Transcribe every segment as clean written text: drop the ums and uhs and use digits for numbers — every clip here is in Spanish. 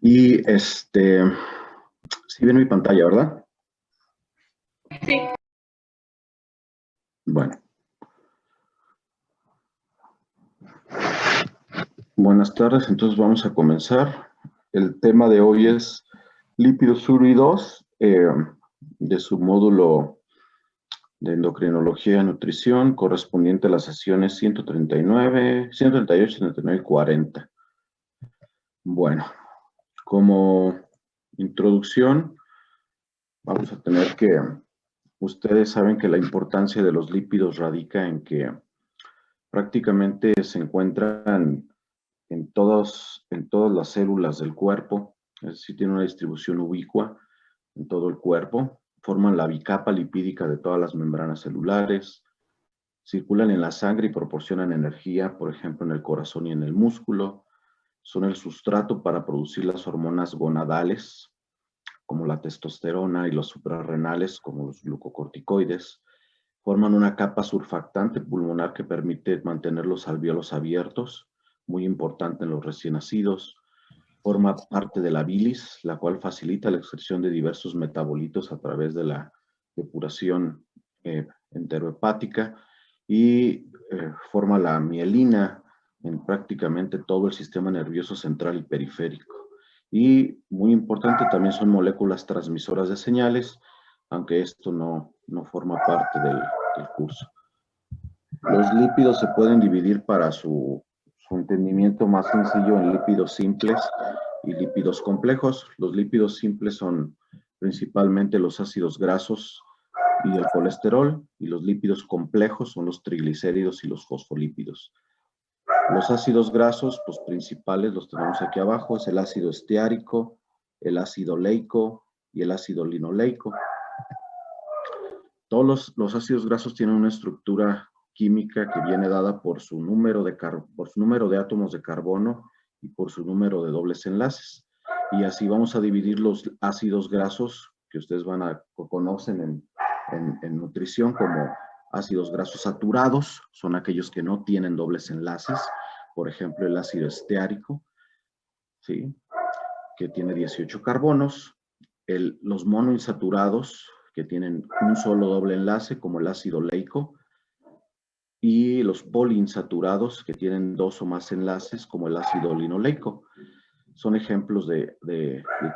Y sí ven mi pantalla, ¿verdad? Sí. Bueno. Buenas tardes, entonces vamos a comenzar. El tema de hoy es lípidos 1 y 2 de su módulo de endocrinología y nutrición correspondiente a las sesiones 139, 138, 139 y 40. Bueno, como introducción, vamos a tener que, ustedes saben que la importancia de los lípidos radica en que prácticamente se encuentran en todas las células del cuerpo, es decir, tiene una distribución ubicua en todo el cuerpo, forman la bicapa lipídica de todas las membranas celulares, circulan en la sangre y proporcionan energía, por ejemplo, en el corazón y en el músculo, son el sustrato para producir las hormonas gonadales, como la testosterona, y los suprarrenales, como los glucocorticoides, forman una capa surfactante pulmonar que permite mantener los alvéolos abiertos, muy importante en los recién nacidos. Forma parte de la bilis, la cual facilita la excreción de diversos metabolitos a través de la depuración enterohepática y forma la mielina en prácticamente todo el sistema nervioso central y periférico. Y muy importante también son moléculas transmisoras de señales, aunque esto no forma parte del curso. Los lípidos se pueden dividir para su entendimiento más sencillo en lípidos simples y lípidos complejos. Los lípidos simples son principalmente los ácidos grasos y el colesterol, y los lípidos complejos son los triglicéridos y los fosfolípidos. Los ácidos grasos, pues principales, los tenemos aquí abajo, es el ácido esteárico, el ácido leico y el ácido linoleico. Todos los ácidos grasos tienen una estructura química que viene dada por su número de átomos de carbono y por su número de dobles enlaces. Y así vamos a dividir los ácidos grasos que ustedes conocen en nutrición como ácidos grasos saturados, son aquellos que no tienen dobles enlaces, por ejemplo el ácido esteárico, ¿sí?, que tiene 18 carbonos, los monoinsaturados, que tienen un solo doble enlace, como el ácido leico, y los poliinsaturados, que tienen 2 o más enlaces, como el ácido linoleico. Son ejemplos de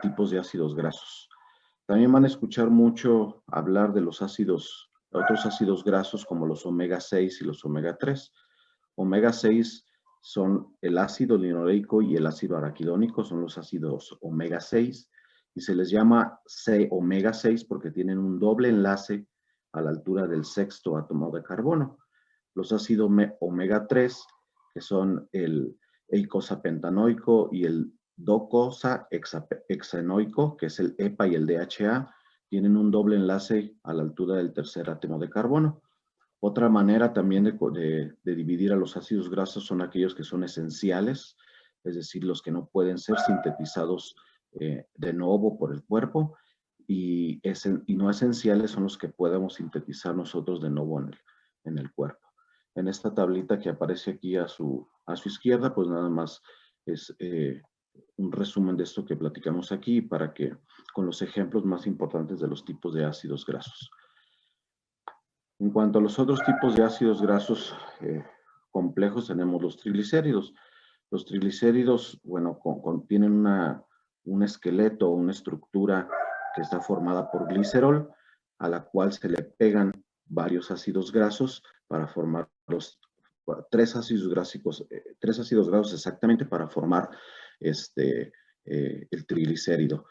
tipos de ácidos grasos. También van a escuchar mucho hablar de los otros ácidos grasos, como los omega 6 y los omega 3. Omega 6 son el ácido linoleico y el ácido araquidónico, son los ácidos omega 6, y se les llama omega 6 porque tienen un doble enlace a la altura del 6º átomo de carbono. Los ácidos omega 3, que son el eicosapentanoico y el docosahexaenoico, que es el EPA y el DHA, tienen un doble enlace a la altura del 3er átomo de carbono. Otra manera también de dividir a los ácidos grasos son aquellos que son esenciales, es decir, los que no pueden ser sintetizados de nuevo por el cuerpo, y no esenciales son los que podemos sintetizar nosotros de nuevo en el cuerpo. En esta tablita que aparece aquí a su izquierda, pues nada más es un resumen de esto que platicamos aquí para que, con los ejemplos más importantes de los tipos de ácidos grasos. En cuanto a los otros tipos de ácidos grasos complejos, tenemos los triglicéridos. Los triglicéridos, bueno, tienen un esqueleto, una estructura que está formada por glicerol, a la cual se le pegan varios ácidos grasos para formar tres ácidos grasos exactamente para formar el triglicérido.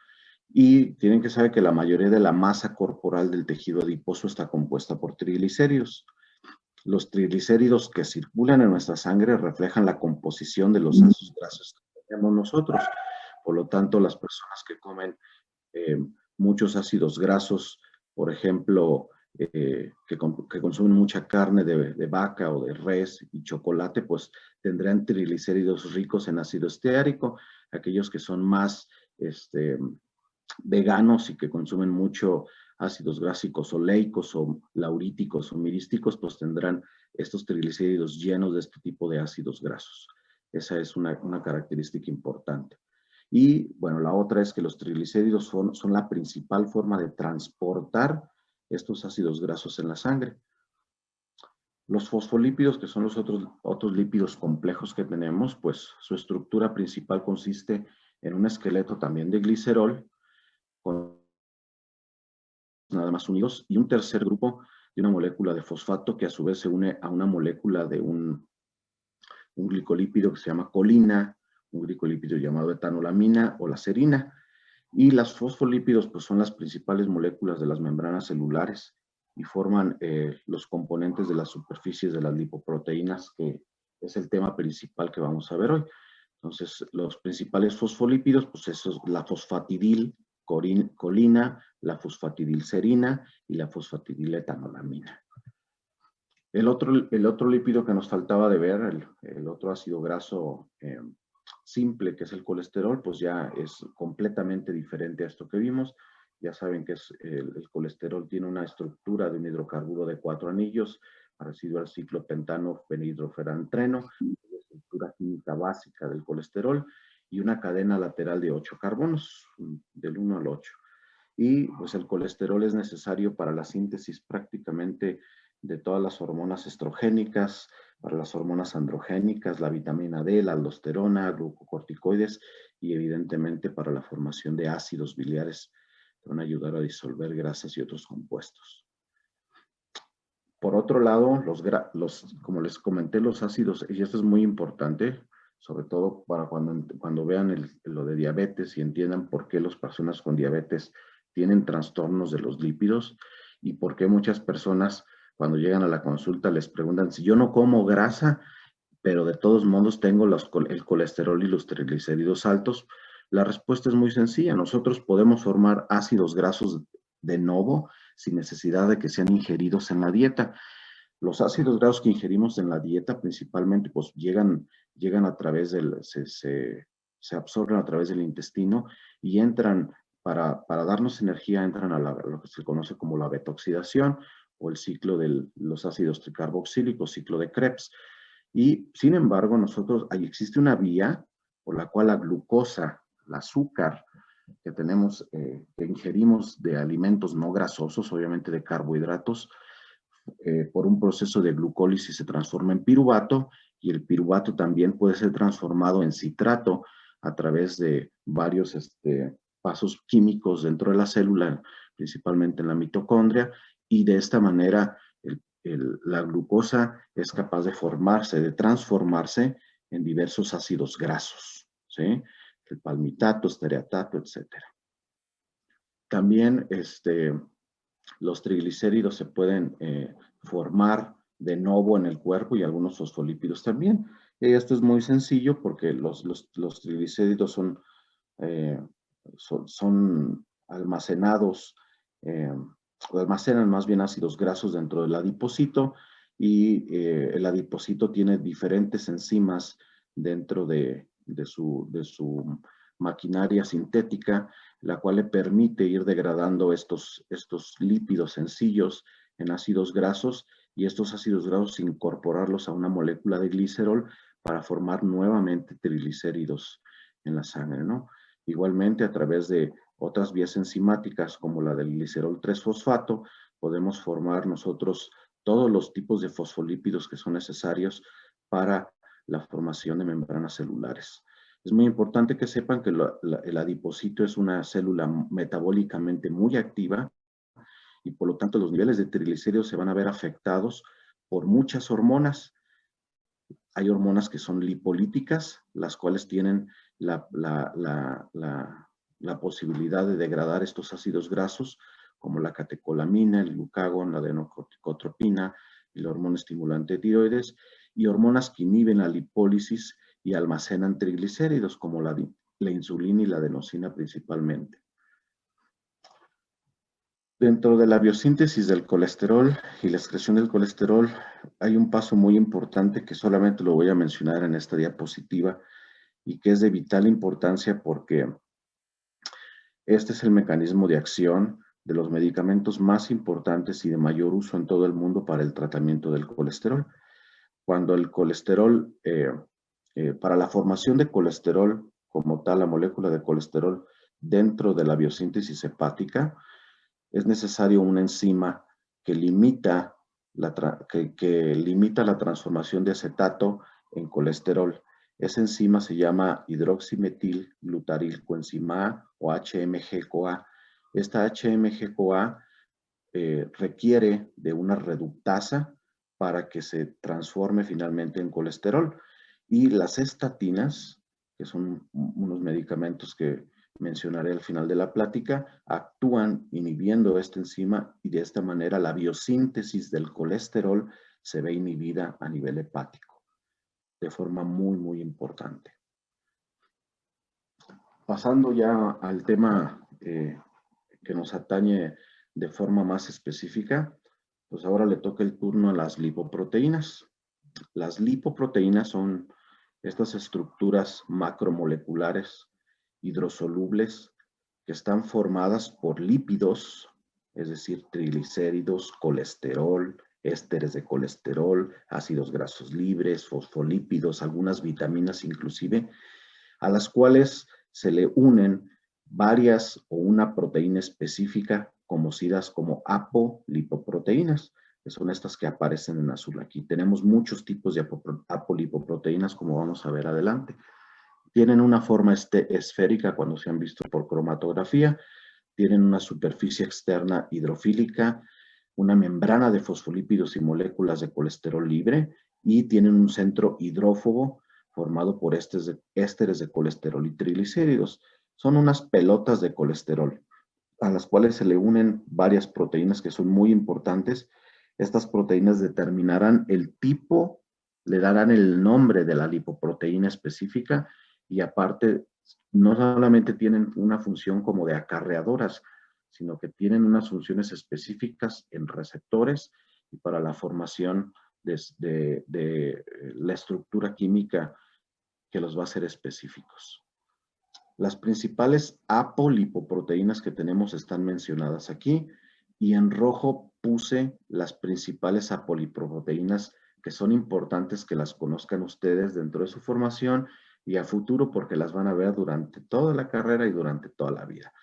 Y tienen que saber que la mayoría de la masa corporal del tejido adiposo está compuesta por triglicéridos. Los triglicéridos que circulan en nuestra sangre reflejan la composición de los ácidos grasos que tenemos nosotros. Por lo tanto, las personas que comen muchos ácidos grasos, por ejemplo, que consumen mucha carne de vaca o de res y chocolate, pues tendrán triglicéridos ricos en ácido esteárico. Aquellos que son más veganos y que consumen mucho ácidos grásicos oleicos o lauríticos o mirísticos, pues tendrán estos triglicéridos llenos de este tipo de ácidos grasos. Esa es una característica importante. Y bueno, la otra es que los triglicéridos son la principal forma de transportar estos ácidos grasos en la sangre. Los fosfolípidos, que son los otros lípidos complejos que tenemos, pues su estructura principal consiste en un esqueleto también de glicerol, con nada más unidos, y un tercer grupo de una molécula de fosfato que a su vez se une a una molécula de un glicolípido que se llama colina, un glicolípido llamado etanolamina o la serina. Y los fosfolípidos pues, son las principales moléculas de las membranas celulares y forman los componentes de las superficies de las lipoproteínas, que es el tema principal que vamos a ver hoy. Entonces, los principales fosfolípidos, pues eso es la fosfatidilcolina, la fosfatidilserina y la fosfatidiletoanolamina. El otro lípido que nos faltaba de ver, el otro ácido graso simple, que es el colesterol, pues ya es completamente diferente a esto que vimos. Ya saben que el colesterol tiene una estructura de un hidrocarburo de 4 anillos, parecido al ciclopentano fenhidroferantreno, la estructura química básica del colesterol, y una cadena lateral de 8 carbonos, del 1 al 8. Y pues el colesterol es necesario para la síntesis prácticamente de todas las hormonas estrogénicas, para las hormonas androgénicas, la vitamina D, la aldosterona, glucocorticoides y evidentemente para la formación de ácidos biliares que van a ayudar a disolver grasas y otros compuestos. Por otro lado, como les comenté, los ácidos, y esto es muy importante, sobre todo para cuando vean lo de diabetes y entiendan por qué las personas con diabetes tienen trastornos de los lípidos y por qué muchas personas cuando llegan a la consulta les preguntan si yo no como grasa, pero de todos modos tengo el colesterol y los triglicéridos altos. La respuesta es muy sencilla. Nosotros podemos formar ácidos grasos de novo sin necesidad de que sean ingeridos en la dieta. Los ácidos grasos que ingerimos en la dieta principalmente pues llegan a través se absorben a través del intestino y entran, para darnos energía, entran a lo que se conoce como la beta-oxidación o el ciclo de los ácidos tricarboxílicos, ciclo de Krebs. Y sin embargo, existe una vía por la cual la glucosa, el azúcar que tenemos, que ingerimos de alimentos no grasosos, obviamente de carbohidratos, por un proceso de glucólisis se transforma en piruvato y el piruvato también puede ser transformado en citrato a través de varios pasos químicos dentro de la célula, principalmente en la mitocondria, y de esta manera la glucosa es capaz de formarse, de transformarse en diversos ácidos grasos, ¿sí? El palmitato, estearetato, etc. También los triglicéridos se pueden formar de nuevo en el cuerpo y algunos fosfolípidos también. Y esto es muy sencillo porque los triglicéridos son almacenados, almacenan más bien ácidos grasos dentro del adipocito y el adipocito tiene diferentes enzimas dentro de su maquinaria sintética, la cual le permite ir degradando estos lípidos sencillos en ácidos grasos y estos ácidos grasos incorporarlos a una molécula de glicerol para formar nuevamente triglicéridos en la sangre, ¿no? Igualmente, a través de otras vías enzimáticas como la del glicerol 3-fosfato, podemos formar nosotros todos los tipos de fosfolípidos que son necesarios para la formación de membranas celulares. Es muy importante que sepan que el adipocito es una célula metabólicamente muy activa y por lo tanto los niveles de triglicéridos se van a ver afectados por muchas hormonas. Hay hormonas que son lipolíticas, las cuales tienen la posibilidad de degradar estos ácidos grasos, como la catecolamina, el glucagón, la adenocorticotropina y la hormona estimulante de tiroides, y hormonas que inhiben la lipólisis y almacenan triglicéridos, como la insulina y la adenosina principalmente. Dentro de la biosíntesis del colesterol y la excreción del colesterol, hay un paso muy importante que solamente lo voy a mencionar en esta diapositiva y que es de vital importancia porque este es el mecanismo de acción de los medicamentos más importantes y de mayor uso en todo el mundo para el tratamiento del colesterol. Cuando el colesterol, para la formación de colesterol como tal la molécula de colesterol dentro de la biosíntesis hepática, es necesario una enzima que limita limita la transformación de acetato en colesterol. Esa enzima se llama hidroximetilglutarilcoenzima A o HMG-CoA. Esta HMG-CoA requiere de una reductasa para que se transforme finalmente en colesterol. Y las estatinas, que son unos medicamentos que mencionaré al final de la plática, actúan inhibiendo esta enzima y de esta manera la biosíntesis del colesterol se ve inhibida a nivel hepático, de forma muy, muy importante. Pasando ya al tema que nos atañe de forma más específica, pues ahora le toca el turno a las lipoproteínas. Las lipoproteínas son estas estructuras macromoleculares hidrosolubles que están formadas por lípidos, es decir, triglicéridos, colesterol, ésteres de colesterol, ácidos grasos libres, fosfolípidos, algunas vitaminas inclusive, a las cuales se le unen varias o una proteína específica conocidas como apolipoproteínas, que son estas que aparecen en azul aquí. Tenemos muchos tipos de apolipoproteínas, como vamos a ver adelante. Tienen una forma esférica cuando se han visto por cromatografía, tienen una superficie externa hidrofílica, una membrana de fosfolípidos y moléculas de colesterol libre y tienen un centro hidrófobo formado por ésteres de colesterol y triglicéridos. Son unas pelotas de colesterol a las cuales se le unen varias proteínas que son muy importantes. Estas proteínas determinarán el tipo, le darán el nombre de la lipoproteína específica y aparte no solamente tienen una función como de acarreadoras, sino que tienen unas funciones específicas en receptores y para la formación de la estructura química que los va a hacer específicos. Las principales apolipoproteínas que tenemos están mencionadas aquí y en rojo puse las principales apolipoproteínas que son importantes que las conozcan ustedes dentro de su formación y a futuro porque las van a ver durante toda la carrera y durante toda la vida.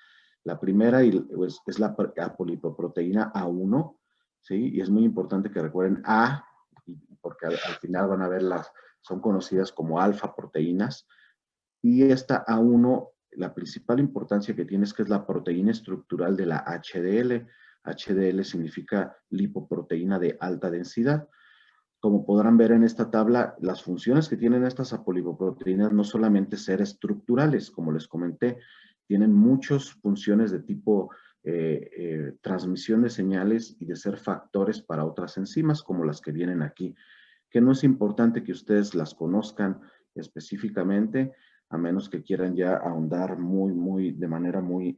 La primera pues, es la apolipoproteína A1, ¿sí? Y es muy importante que recuerden A, porque al final van a ver son conocidas como alfa proteínas. Y esta A1, la principal importancia que tiene es que es la proteína estructural de la HDL. HDL significa lipoproteína de alta densidad. Como podrán ver en esta tabla, las funciones que tienen estas apolipoproteínas no solamente ser estructurales, como les comenté, tienen muchas funciones de tipo transmisión de señales y de ser factores para otras enzimas, como las que vienen aquí, que no es importante que ustedes las conozcan específicamente, a menos que quieran ya ahondar de manera muy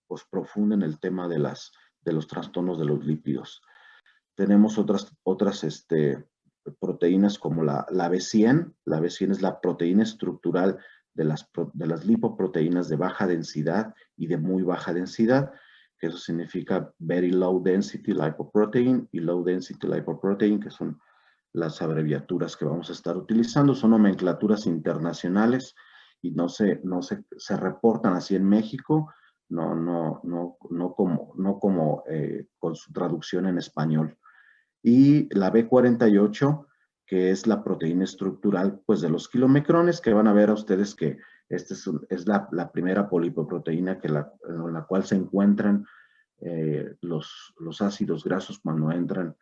pues profunda en el tema de los trastornos de los lípidos. Tenemos otras proteínas como la B100. La B100 es la proteína estructural de las lipoproteínas de baja densidad y de muy baja densidad, que eso significa very low density lipoprotein y low density lipoprotein, que son las abreviaturas que vamos a estar utilizando. Son nomenclaturas internacionales y no se reportan así en México, no como con su traducción en español. Y la B48, que es la proteína estructural pues, de los kilomicrones, que van a ver a ustedes que esta es la primera polipoproteína en la cual se encuentran los ácidos grasos cuando entran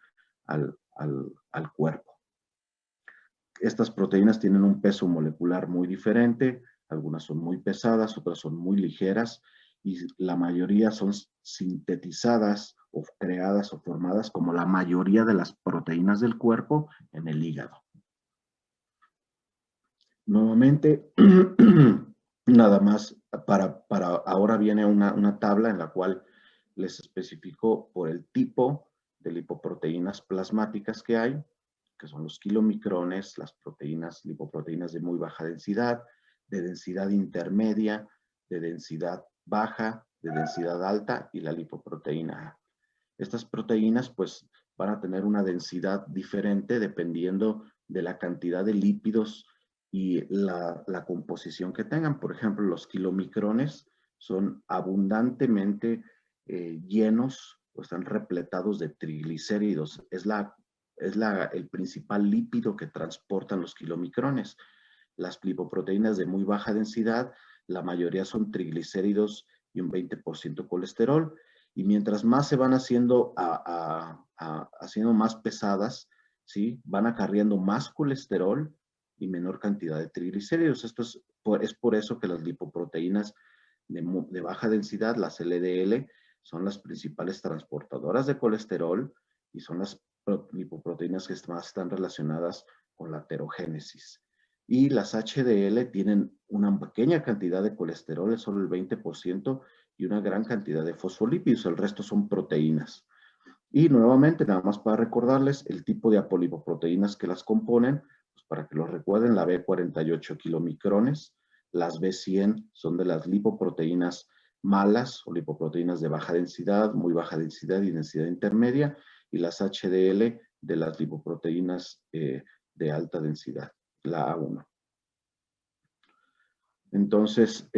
al cuerpo. Estas proteínas tienen un peso molecular muy diferente, algunas son muy pesadas, otras son muy ligeras y la mayoría son sintetizadas o creadas o formadas como la mayoría de las proteínas del cuerpo en el hígado. Nuevamente, nada más, para ahora viene una tabla en la cual les especifico por el tipo de lipoproteínas plasmáticas que hay, que son los kilomicrones, las lipoproteínas de muy baja densidad, de densidad intermedia, de densidad baja, de densidad alta y la lipoproteína A. Estas proteínas pues van a tener una densidad diferente dependiendo de la cantidad de lípidos y la composición que tengan. Por ejemplo, los kilomicrones son abundantemente llenos o están repletados de triglicéridos. Es el principal lípido que transportan los kilomicrones. Las lipoproteínas de muy baja densidad, la mayoría son triglicéridos y un 20% colesterol. Y mientras más se van haciendo, haciendo más pesadas, ¿sí? Van acarreando más colesterol y menor cantidad de triglicéridos. Esto es por eso que las lipoproteínas de baja densidad, las LDL, son las principales transportadoras de colesterol y son las lipoproteínas que más están relacionadas con la aterogénesis. Y las HDL tienen una pequeña cantidad de colesterol, es solo el 20%, y una gran cantidad de fosfolípidos, el resto son proteínas. Y nuevamente, nada más para recordarles el tipo de apolipoproteínas que las componen, pues para que lo recuerden, la B48 kilomicrones, las B100 son de las lipoproteínas malas o lipoproteínas de baja densidad, muy baja densidad y densidad intermedia, y las HDL de las lipoproteínas de alta densidad, la A1. Entonces,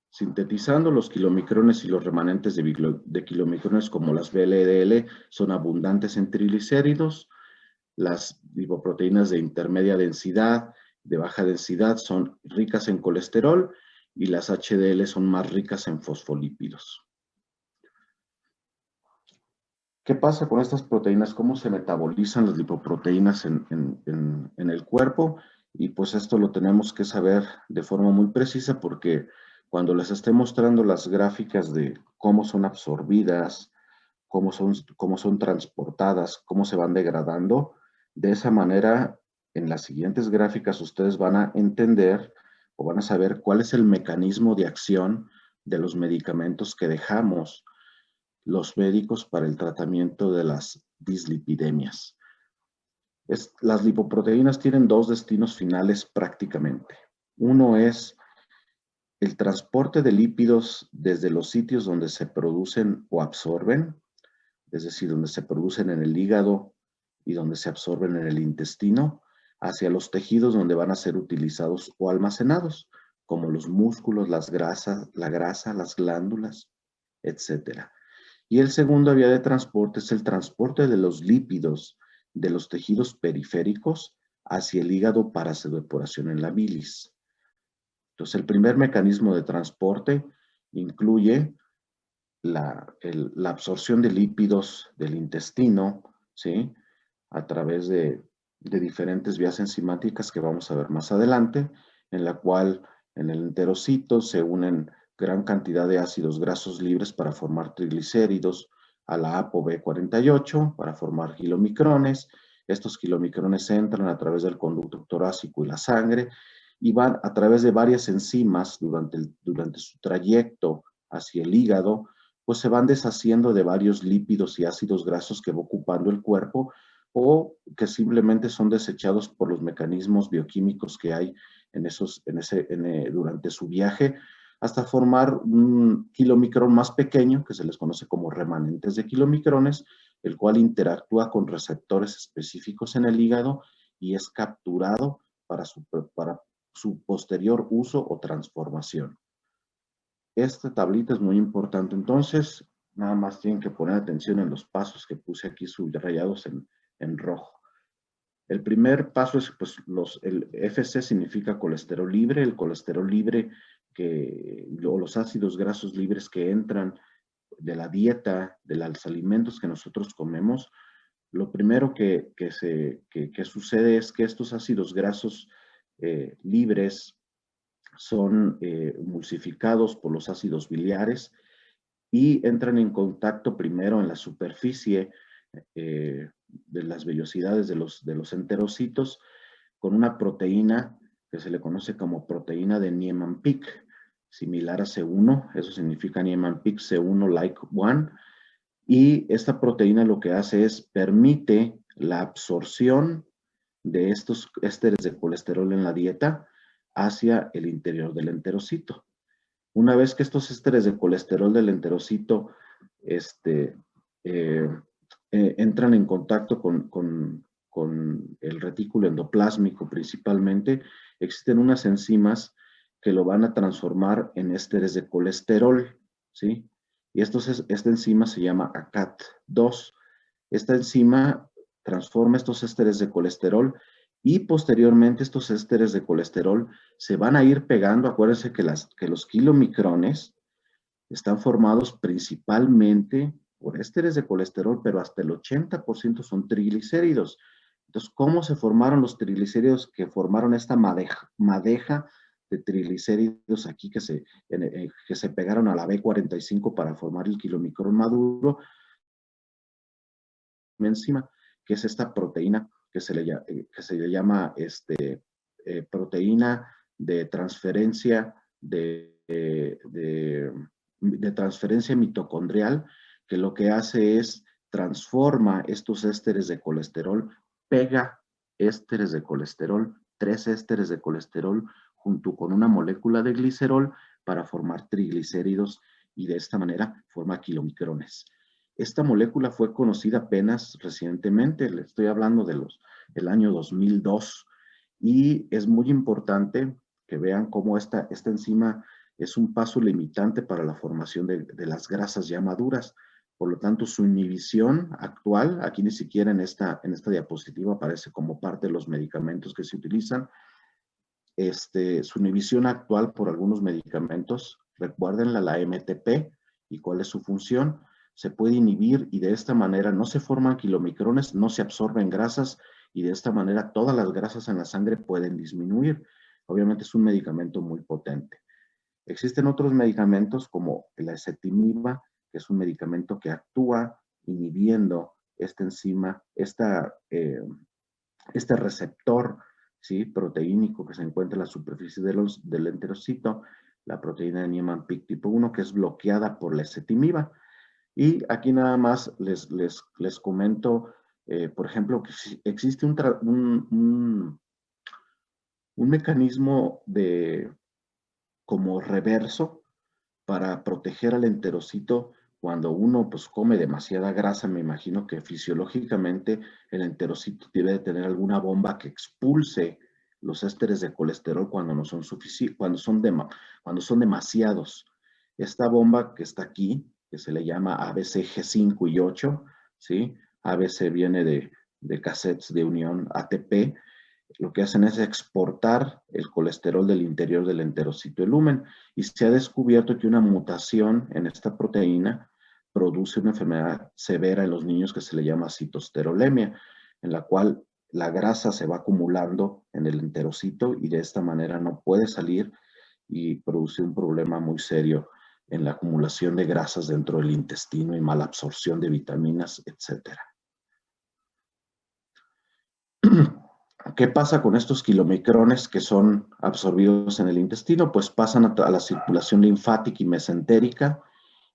sintetizando, los kilomicrones y los remanentes de kilomicrones como las VLDL son abundantes en triglicéridos. Las lipoproteínas de intermedia densidad, de baja densidad, son ricas en colesterol y las HDL son más ricas en fosfolípidos. ¿Qué pasa con estas proteínas? ¿Cómo se metabolizan las lipoproteínas en el cuerpo? Y pues esto lo tenemos que saber de forma muy precisa porque cuando les esté mostrando las gráficas de cómo son absorbidas, cómo son transportadas, cómo se van degradando, de esa manera, en las siguientes gráficas ustedes van a entender o van a saber cuál es el mecanismo de acción de los medicamentos que dejamos los médicos para el tratamiento de las dislipidemias. Las lipoproteínas tienen dos destinos finales prácticamente. Uno es el transporte de lípidos desde los sitios donde se producen o absorben, es decir, donde se producen en el hígado y donde se absorben en el intestino, hacia los tejidos donde van a ser utilizados o almacenados, como los músculos, la grasa, las glándulas, etc. Y el segundo vía de transporte es el transporte de los lípidos de los tejidos periféricos hacia el hígado para su depuración en la bilis. Entonces, el primer mecanismo de transporte incluye la absorción de lípidos del intestino, ¿sí? A través de diferentes vías enzimáticas que vamos a ver más adelante, en la cual en el enterocito se unen gran cantidad de ácidos grasos libres para formar triglicéridos a la ApoB48 para formar kilomicrones. Estos kilomicrones entran a través del conducto torácico y la sangre y van a través de varias enzimas durante su trayecto hacia el hígado, pues se van deshaciendo de varios lípidos y ácidos grasos que va ocupando el cuerpo o que simplemente son desechados por los mecanismos bioquímicos que hay durante su viaje, hasta formar un kilomicrón más pequeño, que se les conoce como remanentes de kilomicrones, el cual interactúa con receptores específicos en el hígado y es capturado para su posterior uso o transformación. Esta tablita es muy importante, entonces nada más tienen que poner atención en los pasos que puse aquí subrayados en rojo. El primer paso es, pues, el FC significa colesterol libre, el colesterol libre o los ácidos grasos libres que entran de la dieta, de los alimentos que nosotros comemos. Lo primero que sucede es que estos ácidos grasos libres son emulsificados por los ácidos biliares y entran en contacto primero en la superficie de las vellosidades de los enterocitos con una proteína que se le conoce como proteína de Niemann-Pick, similar a C1, eso significa Niemann-Pick C1 like 1, y esta proteína lo que hace es permite la absorción de estos ésteres de colesterol en la dieta hacia el interior del enterocito. Una vez que estos ésteres de colesterol del enterocito entran en contacto con el retículo endoplásmico principalmente, existen unas enzimas que lo van a transformar en ésteres de colesterol, ¿sí? Y esta enzima se llama ACAT2. Esta enzima transforma estos ésteres de colesterol y posteriormente estos ésteres de colesterol se van a ir pegando. Acuérdense que los kilomicrones están formados principalmente por ésteres de colesterol, pero hasta el 80% son triglicéridos. Entonces, ¿cómo se formaron los triglicéridos que formaron esta madeja de triglicéridos aquí que se pegaron a la B45 para formar el kilomicrón maduro? Enzima, que es esta proteína que se le llama proteína de transferencia de transferencia mitocondrial, que lo que hace es transforma estos ésteres de colesterol, pega ésteres de colesterol, 3 ésteres de colesterol junto con una molécula de glicerol para formar triglicéridos y de esta manera forma kilomicrones. Esta molécula fue conocida apenas recientemente, le estoy hablando del año 2002, y es muy importante que vean cómo esta enzima es un paso limitante para la formación de las grasas ya maduras. Por lo tanto, su inhibición actual, aquí ni siquiera en esta diapositiva aparece como parte de los medicamentos que se utilizan. Su inhibición actual por algunos medicamentos, recuérdenla, la MTP, y cuál es su función, se puede inhibir y de esta manera no se forman kilomicrones, no se absorben grasas y de esta manera todas las grasas en la sangre pueden disminuir. Obviamente es un medicamento muy potente. Existen otros medicamentos como la ezetimiba, que es un medicamento que actúa inhibiendo esta enzima, este receptor, ¿sí?, proteínico que se encuentra en la superficie del enterocito, la proteína de Niemann-Pick tipo 1, que es bloqueada por la ezetimiba. Y aquí nada más les comento, por ejemplo, que existe un mecanismo como reverso para proteger al enterocito cuando uno pues come demasiada grasa. Me imagino que fisiológicamente el enterocito debe de tener alguna bomba que expulse los ésteres de colesterol cuando no son suficientes, cuando son demasiados. Esta bomba que está aquí, que se le llama ABC G5 y 8, ¿sí? ABC viene de cassettes de unión ATP. Lo que hacen es exportar el colesterol del interior del enterocito, el lumen, y se ha descubierto que una mutación en esta proteína produce una enfermedad severa en los niños que se le llama citoesterolemia, en la cual la grasa se va acumulando en el enterocito y de esta manera no puede salir y produce un problema muy serio en la acumulación de grasas dentro del intestino y mala absorción de vitaminas, etc. ¿Qué pasa con estos kilomicrones que son absorbidos en el intestino? Pues pasan a la circulación linfática y mesentérica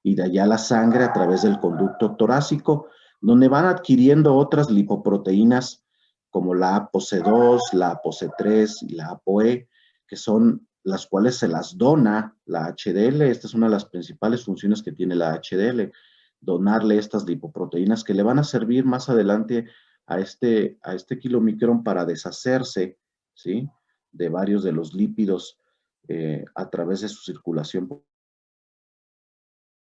y de allá a la sangre a través del conducto torácico, donde van adquiriendo otras lipoproteínas como la ApoC2, la ApoC3 y la ApoE, que son las cuales se las dona la HDL. Esta es una de las principales funciones que tiene la HDL, donarle estas lipoproteínas que le van a servir más adelante a este kilomicrón para deshacerse, ¿sí?, de varios de los lípidos a través de su circulación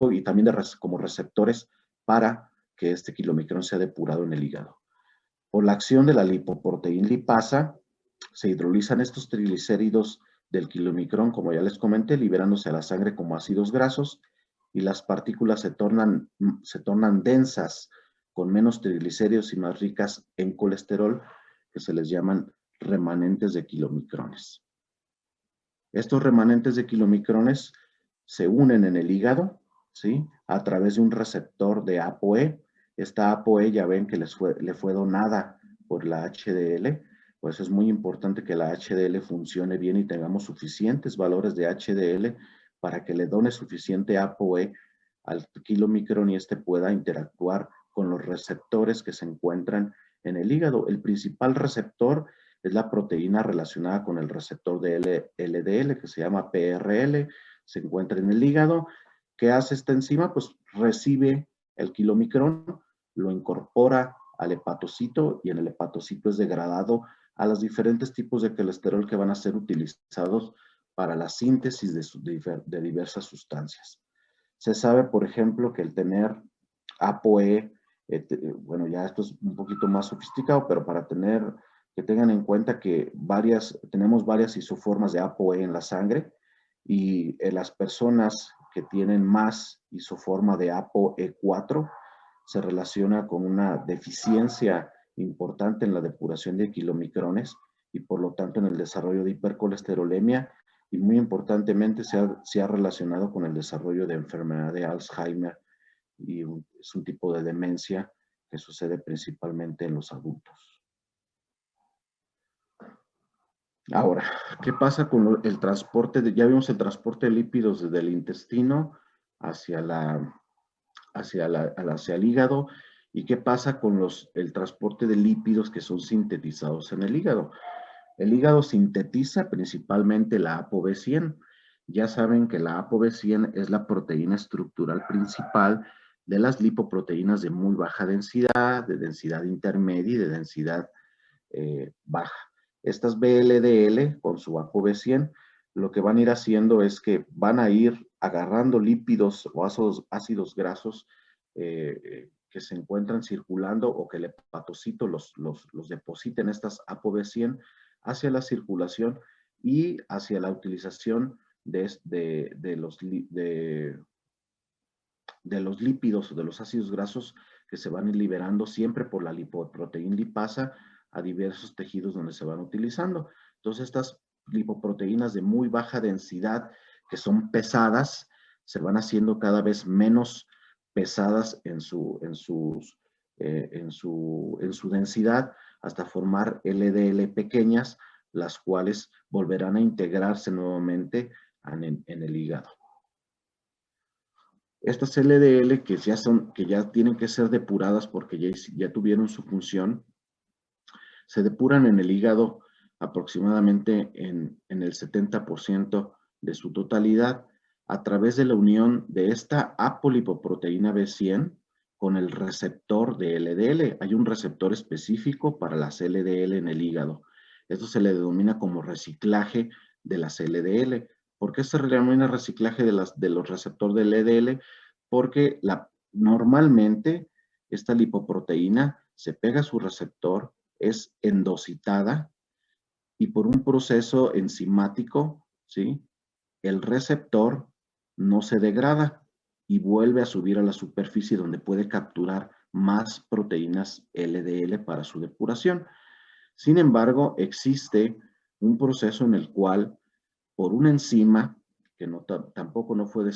y también como receptores para que este kilomicrón sea depurado en el hígado. Por la acción de la lipoproteína lipasa, se hidrolizan estos triglicéridos del kilomicrón, como ya les comenté, liberándose a la sangre como ácidos grasos, y las partículas se tornan densas, con menos triglicéridos y más ricas en colesterol, que se les llaman remanentes de kilomicrones. Estos remanentes de kilomicrones se unen en el hígado, ¿sí?, a través de un receptor de ApoE. Esta ApoE ya ven que le fue donada por la HDL, pues es muy importante que la HDL funcione bien y tengamos suficientes valores de HDL para que le done suficiente ApoE al kilomicrón y este pueda interactuar con los receptores que se encuentran en el hígado. El principal receptor es la proteína relacionada con el receptor de LDL, que se llama PRL, se encuentra en el hígado. ¿Qué hace esta enzima? Pues recibe el kilomicrón, lo incorpora al hepatocito y en el hepatocito es degradado a los diferentes tipos de colesterol que van a ser utilizados para la síntesis de diversas sustancias. Se sabe, por ejemplo, que el tener ApoE, bueno, ya esto es un poquito más sofisticado, pero para que tengan en cuenta que tenemos varias isoformas de ApoE en la sangre, y las personas que tienen más isoforma de ApoE4 se relaciona con una deficiencia importante en la depuración de kilomicrones y por lo tanto en el desarrollo de hipercolesterolemia, y muy importantemente se ha relacionado con el desarrollo de enfermedad de Alzheimer, y es un tipo de demencia que sucede principalmente en los adultos. Ahora, ¿qué pasa con el transporte? Ya vimos el transporte de lípidos desde el intestino hacia el hígado. ¿Y qué pasa con el transporte de lípidos que son sintetizados en el hígado? El hígado sintetiza principalmente la ApoB100. Ya saben que la ApoB100 es la proteína estructural principal de las lipoproteínas de muy baja densidad, de densidad intermedia y de densidad baja. Estas BLDL con su ApoB100 lo que van a ir haciendo es que van a ir agarrando lípidos o ácidos grasos que se encuentran circulando, o que el hepatocito los deposita en estas ApoB100 hacia la circulación y hacia la utilización de los lípidos o de los ácidos grasos que se van a ir liberando siempre por la lipoproteína lipasa a diversos tejidos donde se van utilizando. Entonces, estas lipoproteínas de muy baja densidad, que son pesadas, se van haciendo cada vez menos pesadas en su densidad, hasta formar LDL pequeñas, las cuales volverán a integrarse nuevamente en el hígado. Estas LDL que ya tienen que ser depuradas porque ya tuvieron su función, se depuran en el hígado aproximadamente en el 70% de su totalidad, a través de la unión de esta apolipoproteína B100 con el receptor de LDL. Hay un receptor específico para las LDL en el hígado. Esto se le denomina como reciclaje de las LDL. ¿Por qué se denomina reciclaje de los receptores de LDL? Porque normalmente esta lipoproteína se pega a su receptor, es endocitada, y por un proceso enzimático, ¿sí?, el receptor no se degrada y vuelve a subir a la superficie, donde puede capturar más proteínas LDL para su depuración. Sin embargo, existe un proceso en el cual, por una enzima que tampoco no fue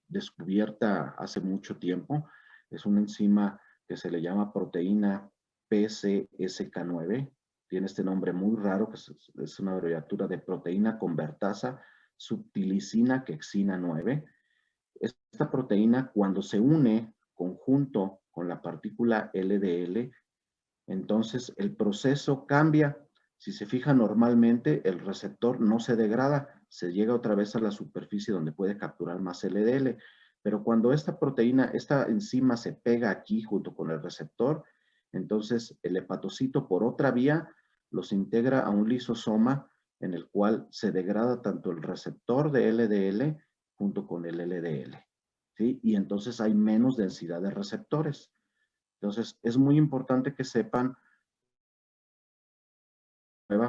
descubierta hace mucho tiempo, es una enzima que se le llama proteína PCSK9, tiene este nombre muy raro, que es una abreviatura de proteína convertasa subtilicina quexina 9. Esta proteína, cuando se une conjunto con la partícula LDL, entonces el proceso cambia. Si se fija, normalmente el receptor no se degrada, se llega otra vez a la superficie donde puede capturar más LDL, pero cuando esta enzima se pega aquí junto con el receptor, entonces el hepatocito por otra vía los integra a un lisosoma en el cual se degrada tanto el receptor de LDL junto con el LDL, ¿sí? Y entonces hay menos densidad de receptores. Entonces es muy importante que sepan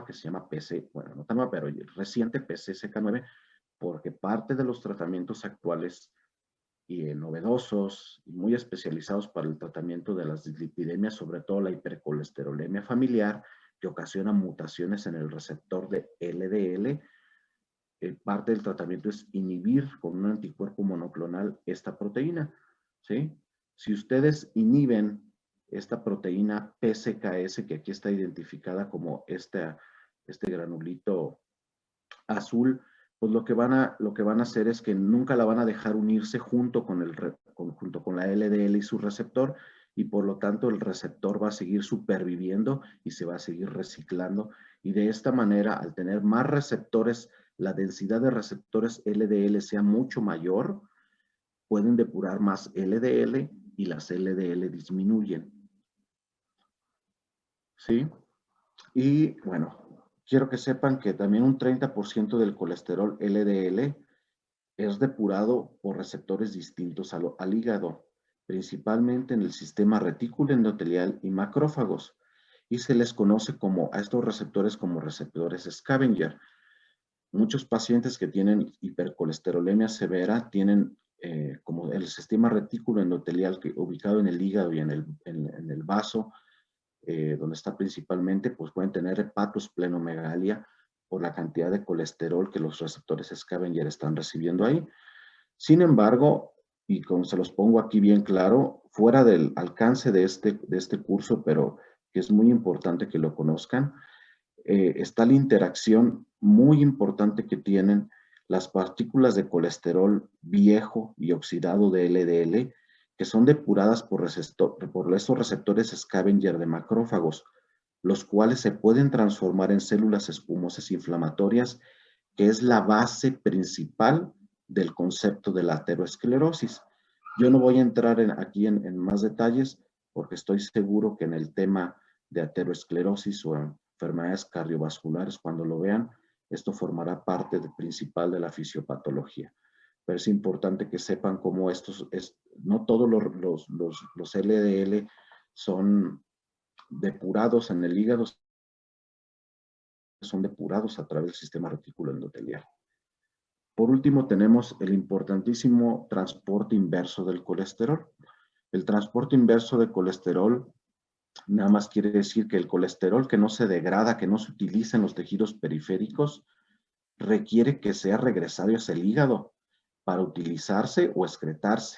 que se llama PC, bueno, no tan nueva, pero reciente, PCSK9, porque parte de los tratamientos actuales y novedosos y muy especializados para el tratamiento de las dislipidemias, sobre todo la hipercolesterolemia familiar, que ocasiona mutaciones en el receptor de LDL, parte del tratamiento es inhibir con un anticuerpo monoclonal esta proteína, ¿sí? Si ustedes inhiben esta proteína PCKS, que aquí está identificada como este granulito azul, pues lo que van a hacer es que nunca la van a dejar unirse junto con la LDL y su receptor, y por lo tanto el receptor va a seguir superviviendo y se va a seguir reciclando, y de esta manera, al tener más receptores, la densidad de receptores LDL sea mucho mayor, pueden depurar más LDL y las LDL disminuyen. ¿sí? Y bueno, quiero que sepan que también un 30% del colesterol LDL es depurado por receptores distintos al hígado, principalmente en el sistema retículo endotelial y macrófagos, y se les conoce a estos receptores como receptores scavenger. Muchos pacientes que tienen hipercolesterolemia severa tienen como el sistema retículo endotelial ubicado en el hígado y en el vaso, donde está principalmente, pues pueden tener hepatosplenomegalia por la cantidad de colesterol que los receptores scavenger están recibiendo ahí. Sin embargo, y como se los pongo aquí bien claro, fuera del alcance de este curso, pero que es muy importante que lo conozcan, está la interacción muy importante que tienen las partículas de colesterol viejo y oxidado de LDL, que son depuradas por esos receptores scavenger de macrófagos, los cuales se pueden transformar en células espumosas inflamatorias, que es la base principal del concepto de la aterosclerosis. Yo no voy a entrar aquí en más detalles porque estoy seguro que en el tema de aterosclerosis o enfermedades cardiovasculares, cuando lo vean, esto formará parte principal de la fisiopatología. Pero es importante que sepan cómo no todos los LDL son depurados en el hígado, son depurados a través del sistema retículo endotelial. Por último, tenemos el importantísimo transporte inverso del colesterol. El transporte inverso de colesterol nada más quiere decir que el colesterol que no se degrada, que no se utiliza en los tejidos periféricos, requiere que sea regresado hacia el hígado para utilizarse o excretarse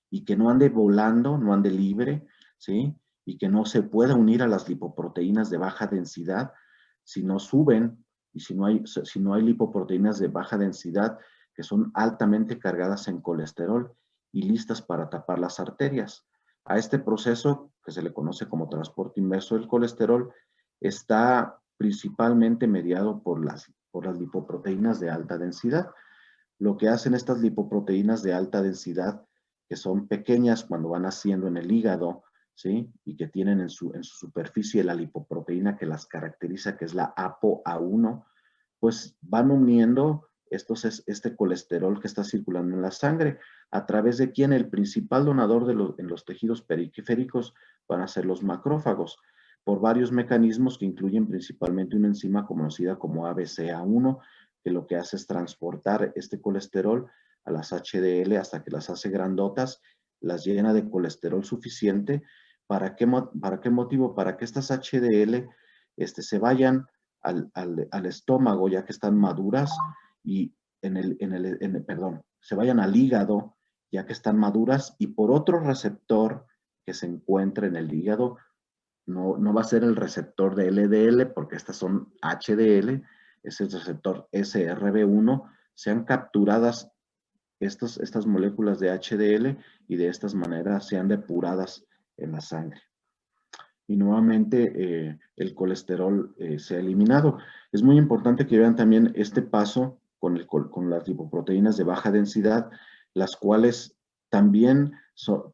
y que no ande volando, no ande libre, ¿sí? Y que no se pueda unir a las lipoproteínas de baja densidad si no suben y si no hay lipoproteínas de baja densidad que son altamente cargadas en colesterol y listas para tapar las arterias. A este proceso, que se le conoce como transporte inverso del colesterol, está principalmente mediado por las lipoproteínas de alta densidad. Lo que hacen estas lipoproteínas de alta densidad, que son pequeñas cuando van haciendo en el hígado, ¿sí? Y que tienen en su superficie la lipoproteína que las caracteriza, que es la ApoA1, pues van uniendo este colesterol que está circulando en la sangre. ¿A través de quién? El principal donador en los tejidos periféricos van a ser los macrófagos, por varios mecanismos que incluyen principalmente una enzima conocida como ABCA1, que lo que hace es transportar este colesterol a las HDL hasta que las hace grandotas, las llena de colesterol suficiente. ¿Para qué motivo? Para que estas HDL se vayan al estómago ya que están maduras y se vayan al hígado ya que están maduras y por otro receptor que se encuentra en el hígado, no va a ser el receptor de LDL porque estas son HDL, es el receptor SRB1, sean capturadas estas moléculas de HDL y de estas maneras sean depuradas en la sangre. Y nuevamente el colesterol se ha eliminado. Es muy importante que vean también este paso con las lipoproteínas de baja densidad, las cuales también son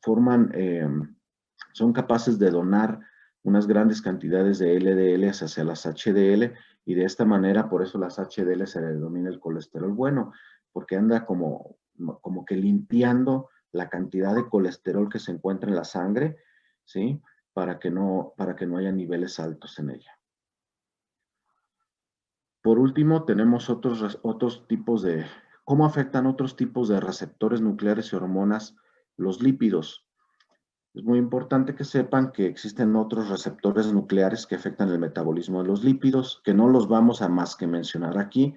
capaces de donar unas grandes cantidades de LDL hacia las HDL y de esta manera, por eso las HDL se le denomina el colesterol bueno, porque anda como que limpiando la cantidad de colesterol que se encuentra en la sangre, ¿sí? Para que no haya niveles altos en ella. Por último, tenemos otros tipos de, ¿cómo afectan otros tipos de receptores nucleares y hormonas los lípidos? Es muy importante que sepan que existen otros receptores nucleares que afectan el metabolismo de los lípidos, que no los vamos a más que mencionar aquí,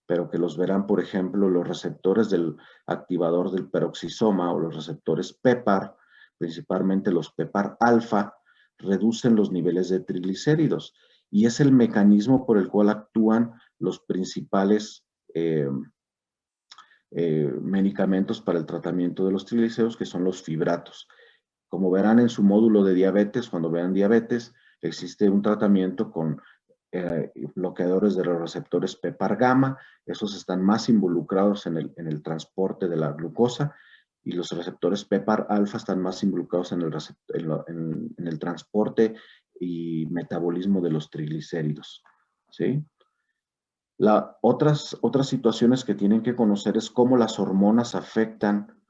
pero que los verán, por ejemplo, los receptores del activador del peroxisoma o los receptores PEPAR, principalmente los PEPAR alfa, reducen los niveles de triglicéridos y es el mecanismo por el cual actúan los principales medicamentos para el tratamiento de los triglicéridos, que son los fibratos. Como verán en su módulo de diabetes, cuando vean diabetes, existe un tratamiento con bloqueadores de los receptores PEPAR gamma, esos están más involucrados en el transporte de la glucosa y los receptores PEPAR alfa están más involucrados en el transporte y metabolismo de los triglicéridos, ¿sí? Otras situaciones que tienen que conocer es cómo las hormonas afectan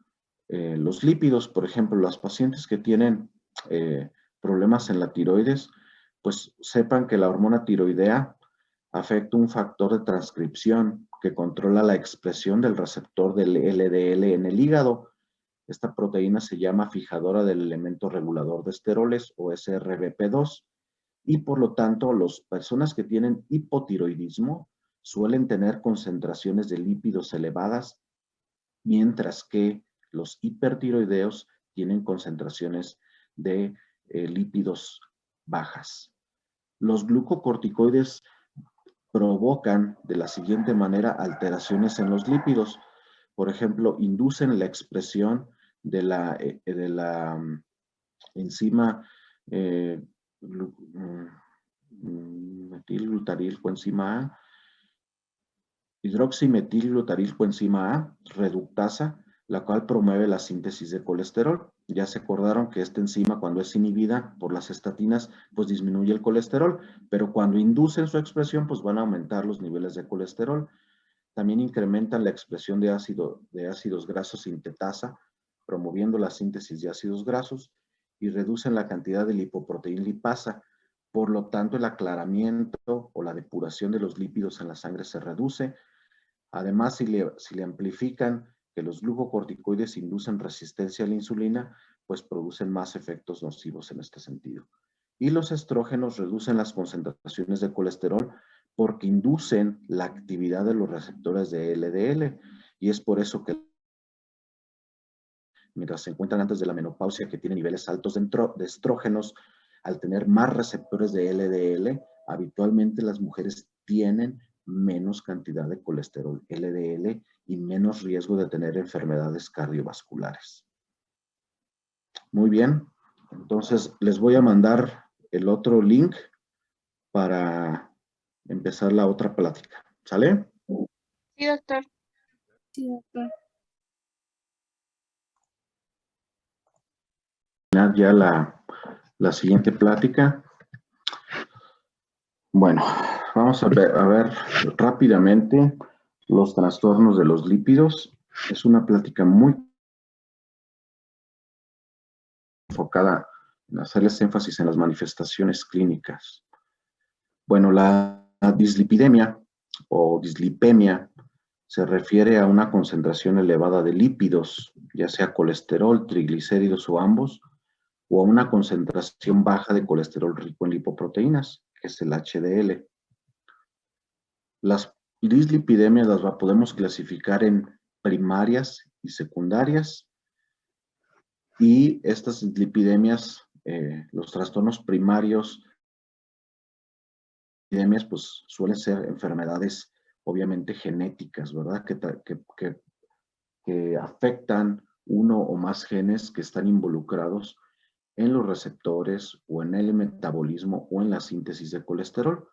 los lípidos. Por ejemplo, las pacientes que tienen problemas en la tiroides, pues sepan que la hormona tiroidea afecta un factor de transcripción que controla la expresión del receptor del LDL en el hígado. Esta proteína se llama fijadora del elemento regulador de esteroles o SRBP2 y por lo tanto las personas que tienen hipotiroidismo suelen tener concentraciones de lípidos elevadas, mientras que los hipertiroideos tienen concentraciones de lípidos bajas. Los glucocorticoides provocan de la siguiente manera alteraciones en los lípidos. Por ejemplo, inducen la expresión de la enzima metilglutarilcoenzima A, hidroximetilglutarilcoenzima A, reductasa, la cual promueve la síntesis de colesterol. Ya se acordaron que esta enzima, cuando es inhibida por las estatinas, pues disminuye el colesterol, pero cuando inducen su expresión, pues van a aumentar los niveles de colesterol. También incrementan la expresión de ácidos grasos sintetasa, promoviendo la síntesis de ácidos grasos, y reducen la cantidad de lipoproteína lipasa. Por lo tanto, el aclaramiento o la depuración de los lípidos en la sangre se reduce. Además, si le amplifican que los glucocorticoides inducen resistencia a la insulina, pues producen más efectos nocivos en este sentido. Y los estrógenos reducen las concentraciones de colesterol porque inducen la actividad de los receptores de LDL. Y es por eso que mientras se encuentran antes de la menopausia que tienen niveles altos de estrógenos, al tener más receptores de LDL, habitualmente las mujeres tienen menos cantidad de colesterol LDL y menos riesgo de tener enfermedades cardiovasculares. Muy bien, entonces les voy a mandar el otro link para empezar la otra plática. ¿Sale? Sí, doctor. Sí, doctor. Ya la siguiente plática. Bueno, vamos a ver rápidamente los trastornos de los lípidos. Es una plática muy enfocada en hacerles énfasis en las manifestaciones clínicas. Bueno, la dislipidemia o dislipemia se refiere a una concentración elevada de lípidos, ya sea colesterol, triglicéridos o ambos, o a una concentración baja de colesterol rico en lipoproteínas, que es el HDL. Las dislipidemias las podemos clasificar en primarias y secundarias, y estas dislipidemias, los trastornos primarios, pues suelen ser enfermedades obviamente genéticas, ¿verdad? Que afectan uno o más genes que están involucrados en los receptores o en el metabolismo o en la síntesis de colesterol.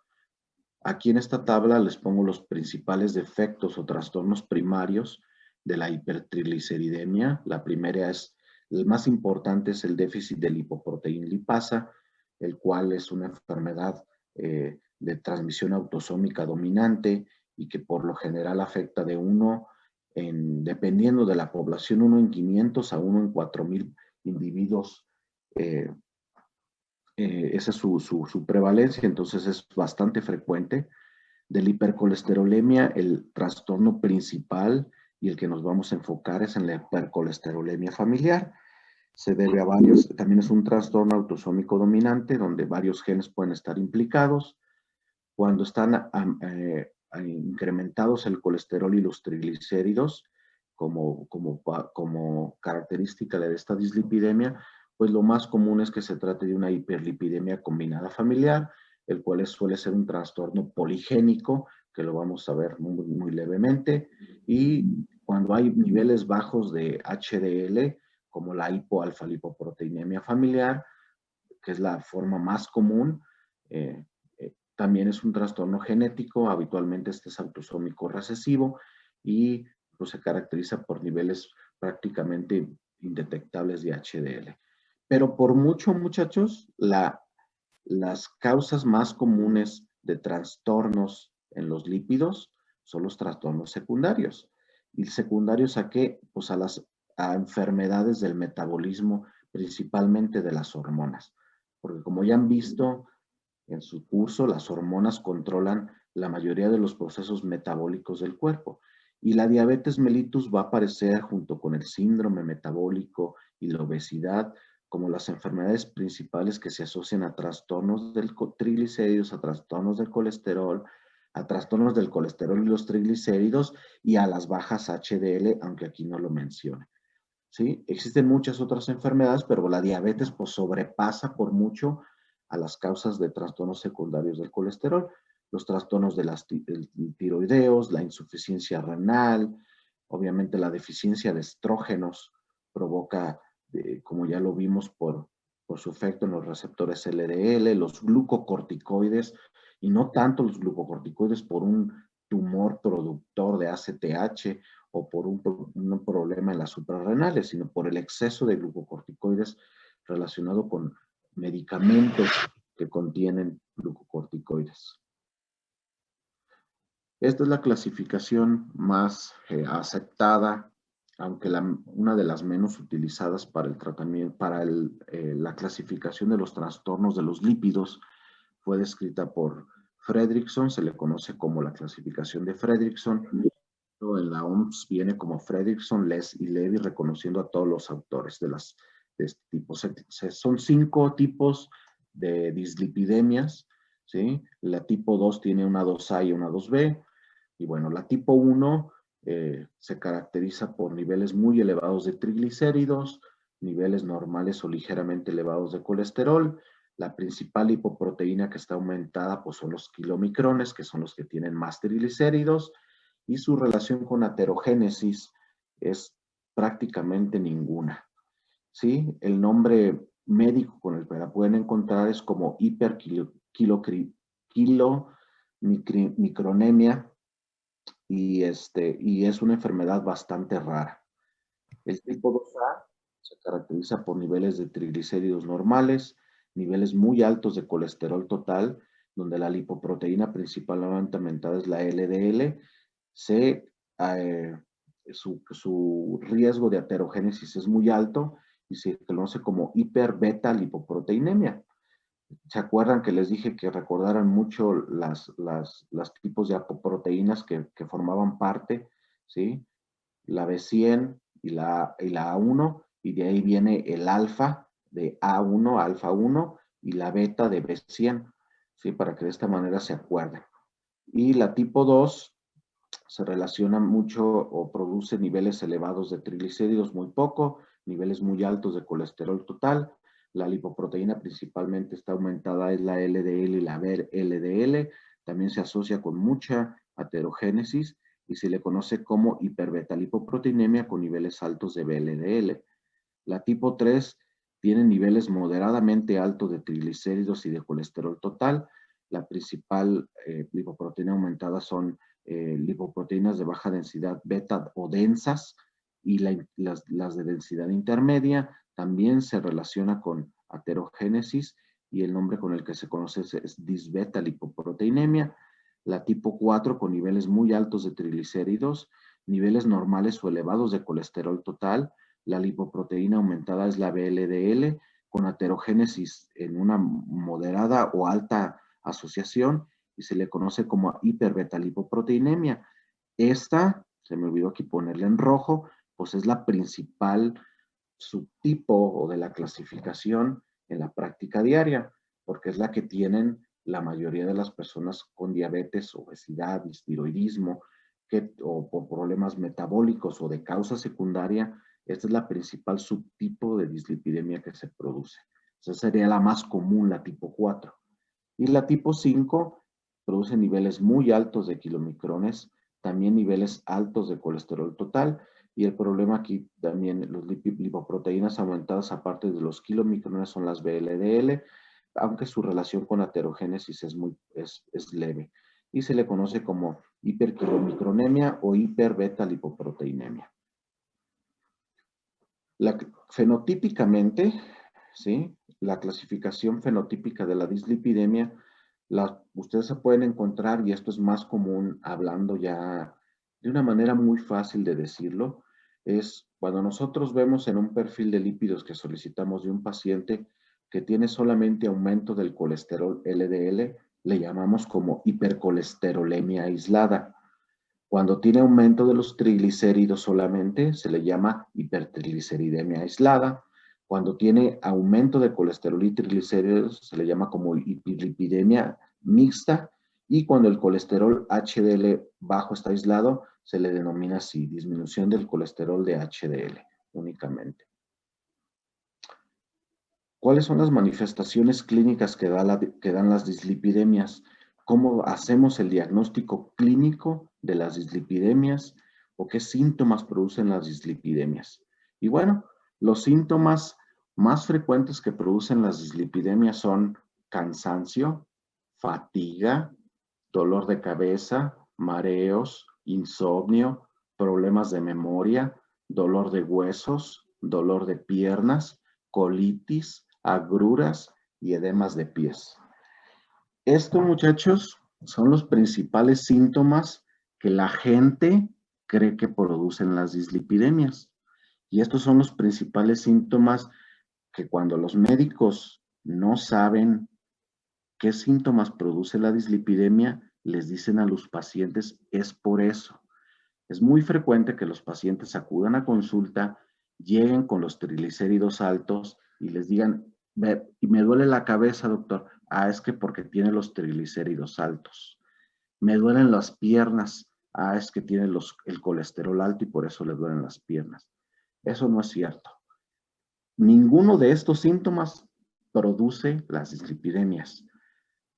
Aquí en esta tabla les pongo los principales defectos o trastornos primarios de la hipertrigliceridemia. La primera el más importante es el déficit de lipoproteína lipasa, el cual es una enfermedad de transmisión autosómica dominante y que por lo general afecta de dependiendo de la población, 1 en 500 a 1 en 4,000 individuos. Esa es su prevalencia, entonces es bastante frecuente. De la hipercolesterolemia, el trastorno principal y el que nos vamos a enfocar es en la hipercolesterolemia familiar. Se debe a también es un trastorno autosómico dominante donde varios genes pueden estar implicados. Cuando están incrementados el colesterol y los triglicéridos como característica de esta dislipidemia, pues lo más común es que se trate de una hiperlipidemia combinada familiar, el cual suele ser un trastorno poligénico, que lo vamos a ver muy, muy levemente, y cuando hay niveles bajos de HDL, como la hipoalfa-lipoproteinemia familiar, que es la forma más común, también es un trastorno genético, habitualmente este es autosómico recesivo y pues, se caracteriza por niveles prácticamente indetectables de HDL. Pero por mucho, muchachos, la Las causas más comunes de trastornos en los lípidos son los trastornos secundarios. ¿Y secundarios a qué? Pues a enfermedades del metabolismo, principalmente de las hormonas. Porque como ya han visto en su curso, las hormonas controlan la mayoría de los procesos metabólicos del cuerpo. Y la diabetes mellitus va a aparecer junto con el síndrome metabólico y la obesidad como las enfermedades principales que se asocian a trastornos del triglicéridos, a trastornos del colesterol y los triglicéridos y a las bajas HDL, aunque aquí no lo mencione. ¿Sí? Existen muchas otras enfermedades, pero la diabetes pues, sobrepasa por mucho a las causas de trastornos secundarios del colesterol, los trastornos de las tiroideos, la insuficiencia renal, obviamente la deficiencia de estrógenos provoca, como ya lo vimos por su efecto en los receptores LDL, los glucocorticoides, y no tanto los glucocorticoides por un tumor productor de ACTH o por un problema en las suprarrenales, sino por el exceso de glucocorticoides relacionado con medicamentos que contienen glucocorticoides. Esta es la clasificación más aceptada, aunque una de las menos utilizadas para el tratamiento, la clasificación de los trastornos de los lípidos, fue descrita por Fredrickson, se le conoce como la clasificación de Fredrickson. En la OMS viene como Fredrickson, Less y Levy, reconociendo a todos los autores de este tipo. Son 5 tipos de dislipidemias, ¿sí? La tipo 2 tiene una 2A y una 2B. Y bueno, la tipo 1 se caracteriza por niveles muy elevados de triglicéridos, niveles normales o ligeramente elevados de colesterol. La principal lipoproteína que está aumentada pues, son los kilomicrones, que son los que tienen más triglicéridos, y su relación con aterogénesis es prácticamente ninguna. ¿Sí? El nombre médico con el que la pueden encontrar es como hiperkilomicronemia, y es una enfermedad bastante rara. El tipo 2A se caracteriza por niveles de triglicéridos normales, niveles muy altos de colesterol total, donde la lipoproteína principalmente aumentada es la LDL, su riesgo de aterogénesis es muy alto y se conoce como hiperbeta lipoproteinemia. ¿Se acuerdan que les dije que recordaran mucho las tipos de apoproteínas que formaban parte? ¿Sí? La B100 y la A1, y de ahí viene el alfa de A1, alfa 1, y la beta de B100, ¿sí? Para que de esta manera se acuerden. Y la tipo 2 se relaciona mucho o produce niveles elevados de triglicéridos muy poco, niveles muy altos de colesterol total. La lipoproteína principalmente está aumentada, es la LDL y la VLDL. También se asocia con mucha aterogénesis y se le conoce como hiperbetalipoproteinemia con niveles altos de VLDL. La tipo 3 tiene niveles moderadamente altos de triglicéridos y de colesterol total. La principal lipoproteína aumentada son lipoproteínas de baja densidad beta o densas, y las de densidad intermedia también se relaciona con aterogénesis, y el nombre con el que se conoce es disbeta lipoproteinemia. La tipo 4 con niveles muy altos de triglicéridos, niveles normales o elevados de colesterol total. La lipoproteína aumentada es la VLDL con aterogénesis en una moderada o alta asociación, y se le conoce como hiperbetalipoproteinemia. Esta, se me olvidó aquí ponerle en rojo, pues es la principal subtipo o de la clasificación en la práctica diaria, porque es la que tienen la mayoría de las personas con diabetes, obesidad, tiroidismo, o por problemas metabólicos o de causa secundaria. Esta es la principal subtipo de dislipidemia que se produce. Esa sería la más común, la tipo 4. Y la tipo 5 produce niveles muy altos de kilomicrones, también niveles altos de colesterol total, y el problema aquí también, los lipoproteínas aumentadas aparte de los kilomicrones son las VLDL, aunque su relación con aterogénesis es leve, y se le conoce como hiperkilomicronemia o hiperbeta lipoproteinemia. Fenotípicamente, ¿sí? La clasificación fenotípica de la dislipidemia, ustedes se pueden encontrar, y esto es más común hablando ya de una manera muy fácil de decirlo, es cuando nosotros vemos en un perfil de lípidos que solicitamos de un paciente que tiene solamente aumento del colesterol LDL, le llamamos como hipercolesterolemia aislada. Cuando tiene aumento de los triglicéridos solamente, se le llama hipertrigliceridemia aislada. Cuando tiene aumento de colesterol y triglicéridos, se le llama como hiperlipidemia mixta. Y cuando el colesterol HDL bajo está aislado, se le denomina así, disminución del colesterol de HDL únicamente. ¿Cuáles son las manifestaciones clínicas que dan las dislipidemias? ¿Cómo hacemos el diagnóstico clínico de las dislipidemias o qué síntomas producen las dislipidemias? Y bueno, los síntomas más frecuentes que producen las dislipidemias son cansancio, fatiga, dolor de cabeza, mareos, insomnio, problemas de memoria, dolor de huesos, dolor de piernas, colitis, agruras y edemas de pies. Esto, muchachos, son los principales síntomas que la gente cree que producen las dislipidemias. Y estos son los principales síntomas que cuando los médicos no saben qué síntomas produce la dislipidemia, les dicen a los pacientes, es por eso. Es muy frecuente que los pacientes acudan a consulta, lleguen con los triglicéridos altos y les digan, y me duele la cabeza, doctor. Ah, es que porque tiene los triglicéridos altos. Me duelen las piernas. Ah, es que tiene el colesterol alto y por eso le duelen las piernas. Eso no es cierto. Ninguno de estos síntomas produce las dislipidemias.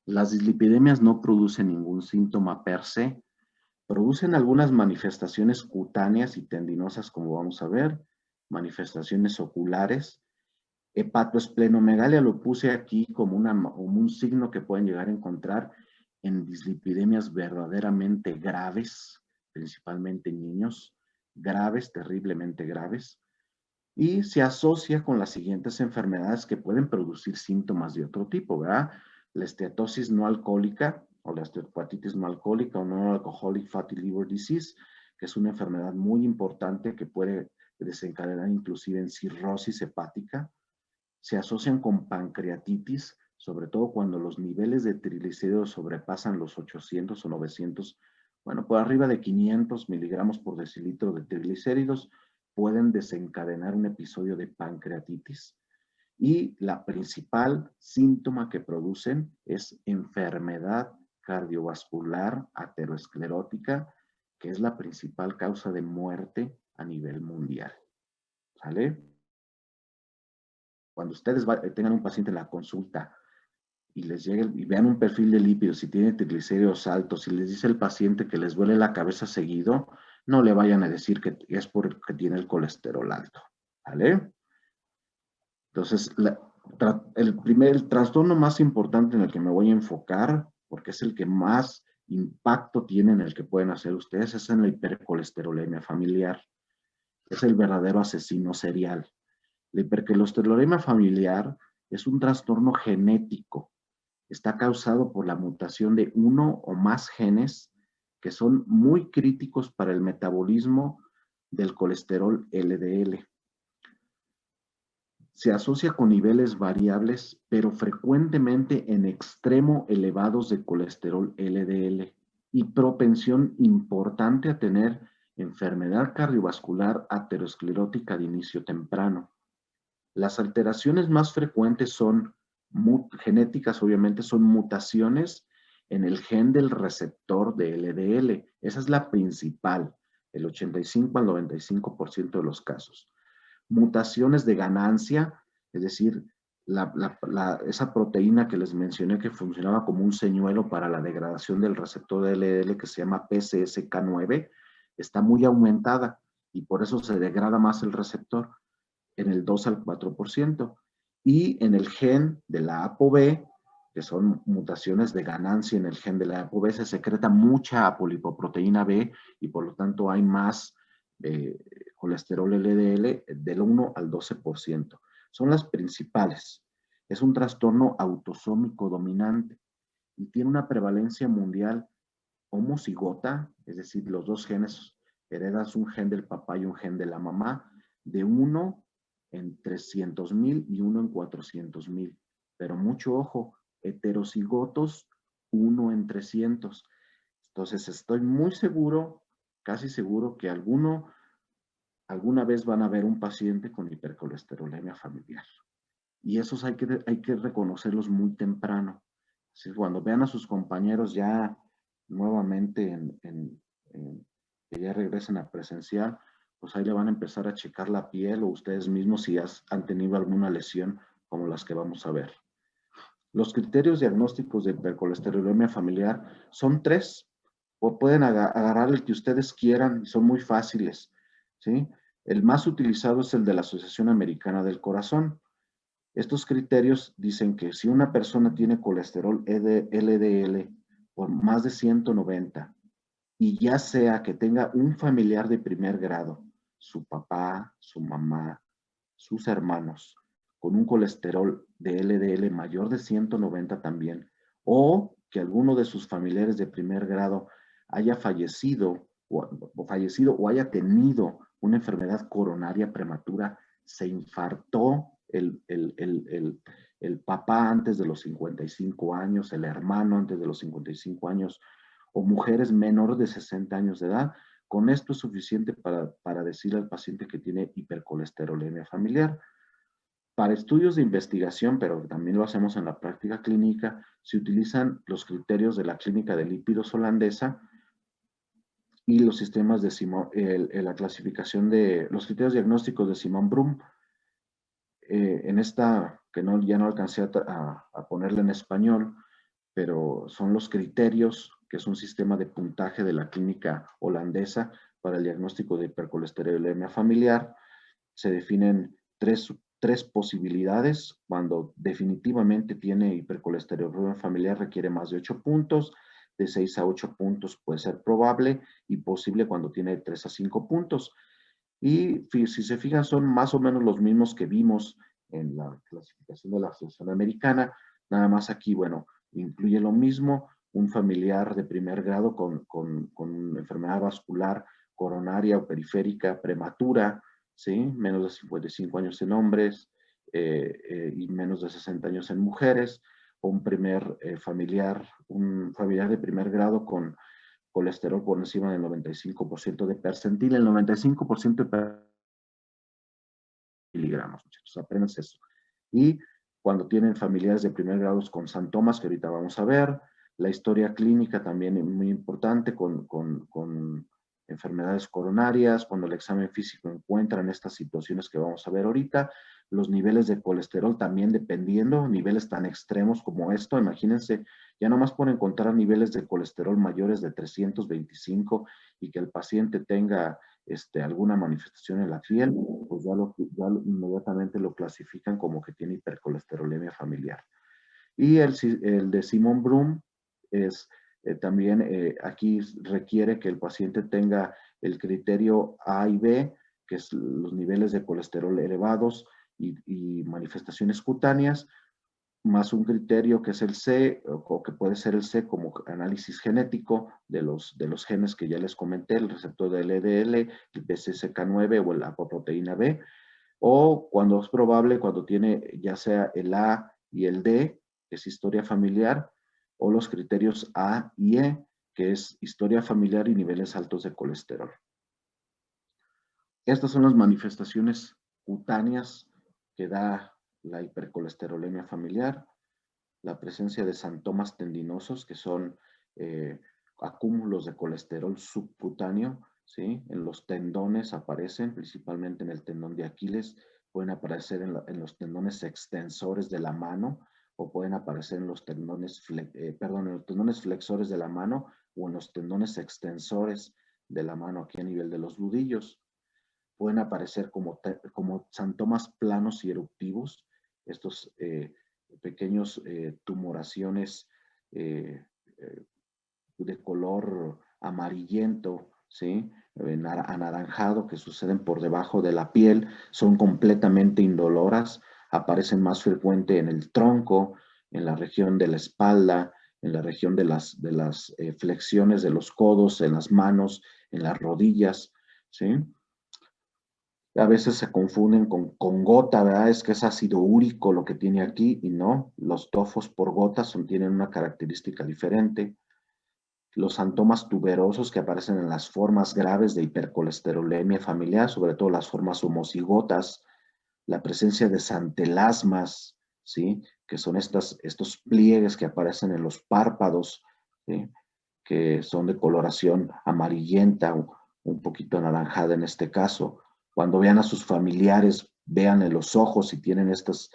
Las dislipidemias no producen ningún síntoma per se. Producen algunas manifestaciones cutáneas y tendinosas, como vamos a ver, manifestaciones oculares. Hepatoesplenomegalia lo puse aquí como un signo que pueden llegar a encontrar en dislipidemias verdaderamente graves, principalmente en niños, graves, terriblemente graves, y se asocia con las siguientes enfermedades que pueden producir síntomas de otro tipo, ¿verdad? La esteatosis no alcohólica o la esteatohepatitis no alcohólica o non-alcoholic fatty liver disease, que es una enfermedad muy importante que puede desencadenar inclusive en cirrosis hepática. Se asocian con pancreatitis, sobre todo cuando los niveles de triglicéridos sobrepasan los 800 o 900, bueno, por arriba de 500 miligramos por decilitro de triglicéridos, pueden desencadenar un episodio de pancreatitis. Y la principal síntoma que producen es enfermedad cardiovascular aterosclerótica, que es la principal causa de muerte a nivel mundial. ¿Sale? Cuando ustedes tengan un paciente en la consulta y les llegue y vean un perfil de lípidos, si tiene triglicéridos altos, y les dice el paciente que les duele la cabeza seguido, no le vayan a decir que es porque tiene el colesterol alto, ¿vale? Entonces, el trastorno más importante en el que me voy a enfocar, porque es el que más impacto tiene en el que pueden hacer ustedes, es en la hipercolesterolemia familiar. Es el verdadero asesino serial. La hipercolesterolemia familiar es un trastorno genético. Está causado por la mutación de uno o más genes que son muy críticos para el metabolismo del colesterol LDL. Se asocia con niveles variables, pero frecuentemente en extremo elevados de colesterol LDL y propensión importante a tener enfermedad cardiovascular aterosclerótica de inicio temprano. Las alteraciones más frecuentes son genéticas, obviamente, son mutaciones en el gen del receptor de LDL. Esa es la principal, el 85 al 95% de los casos. Mutaciones de ganancia, es decir, esa proteína que les mencioné que funcionaba como un señuelo para la degradación del receptor de LDL que se llama PCSK9, está muy aumentada y por eso se degrada más el receptor en el 2 al 4%. Y en el gen de la ApoB, que son mutaciones de ganancia en el gen de la ApoB, se secreta mucha apolipoproteína B y por lo tanto hay más colesterol LDL del 1 al 12%. son las principales. Es un trastorno autosómico dominante y tiene una prevalencia mundial homocigota, es decir, los dos genes, heredas un gen del papá y un gen de la mamá, de 1 en 300,000 y 1 en 400,000. Pero mucho ojo, heterocigotos 1 en 300. Entonces estoy muy seguro, casi seguro que alguna vez van a ver un paciente con hipercolesterolemia familiar. Y esos hay que reconocerlos muy temprano. Así, cuando vean a sus compañeros ya nuevamente que ya regresen a presencial, pues ahí le van a empezar a checar la piel o ustedes mismos si han tenido alguna lesión como las que vamos a ver. Los criterios diagnósticos de hipercolesterolemia familiar son 3, o pueden agarrar el que ustedes quieran y son muy fáciles, ¿sí? El más utilizado es el de la Asociación Americana del Corazón. Estos criterios dicen que si una persona tiene colesterol LDL por más de 190 y ya sea que tenga un familiar de primer grado, su papá, su mamá, sus hermanos, con un colesterol de LDL mayor de 190 también, o que alguno de sus familiares de primer grado haya fallecido o haya tenido una enfermedad coronaria prematura, se infartó el papá antes de los 55 años, el hermano antes de los 55 años, o mujeres menores de 60 años de edad, con esto es suficiente para decirle al paciente que tiene hipercolesterolemia familiar. Para estudios de investigación, pero también lo hacemos en la práctica clínica, se utilizan los criterios de la clínica de lípidos holandesa y los sistemas de la clasificación de los criterios diagnósticos de Simon-Brun. En esta, que ya no alcancé a ponerla en español, pero son los criterios, que es un sistema de puntaje de la clínica holandesa para el diagnóstico de hipercolesterolemia familiar. Se definen tres posibilidades. Cuando definitivamente tiene hipercolesterolemia familiar requiere más de 8 puntos, de 6 a 8 puntos puede ser probable y posible cuando tiene 3 a 5 puntos. Y si se fijan, son más o menos los mismos que vimos en la clasificación de la Asociación Americana. Nada más aquí, bueno, incluye lo mismo, un familiar de primer grado con enfermedad vascular coronaria o periférica prematura, ¿sí? Menos de 55 años en hombres y menos de 60 años en mujeres, o un familiar de primer grado con colesterol por encima del 95% de percentil. El 95% de miligramos, muchachos, apenas eso. Y cuando tienen familiares de primer grado con santomas, que ahorita vamos a ver, la historia clínica también es muy importante con enfermedades coronarias, cuando el examen físico encuentran estas situaciones que vamos a ver ahorita, los niveles de colesterol también dependiendo, niveles tan extremos como esto, imagínense, ya nomás por encontrar niveles de colesterol mayores de 325 y que el paciente tenga alguna manifestación en la piel, pues ya inmediatamente lo clasifican como que tiene hipercolesterolemia familiar. Y el de Simon-Brun es también aquí requiere que el paciente tenga el criterio A y B, que es los niveles de colesterol elevados y manifestaciones cutáneas, más un criterio que es el C, o que puede ser el C como análisis genético de los genes que ya les comenté, el receptor de LDL, el PCSK9 o la apoproteína B, o cuando es probable, cuando tiene ya sea el A y el D, que es historia familiar, o los criterios A y E, que es historia familiar y niveles altos de colesterol. Estas son las manifestaciones cutáneas que da la hipercolesterolemia familiar. La presencia de santomas tendinosos, que son acúmulos de colesterol subcutáneo, ¿sí? En los tendones aparecen, principalmente en el tendón de Aquiles, pueden aparecer en los tendones extensores de la mano, o pueden aparecer en los tendones, en los tendones flexores de la mano, o en los tendones extensores de la mano, aquí a nivel de los nudillos. Pueden aparecer como santomas planos y eruptivos, estos pequeños tumoraciones de color amarillento, ¿sí? Anaranjado, que suceden por debajo de la piel, son completamente indoloras. aparecen más frecuente en el tronco, en la región de la espalda, en la región de las flexiones de los codos, en las manos, en las rodillas, ¿sí? A veces se confunden con gota, ¿verdad? Es que es ácido úrico lo que tiene aquí y no, los tofos por gota tienen una característica diferente. Los santomas tuberosos que aparecen en las formas graves de hipercolesterolemia familiar, sobre todo las formas homocigotas, la presencia de santelasmas, ¿sí? Que son estos pliegues que aparecen en los párpados, ¿sí? Que son de coloración amarillenta, un poquito anaranjada en este caso. Cuando vean a sus familiares, vean en los ojos si tienen estas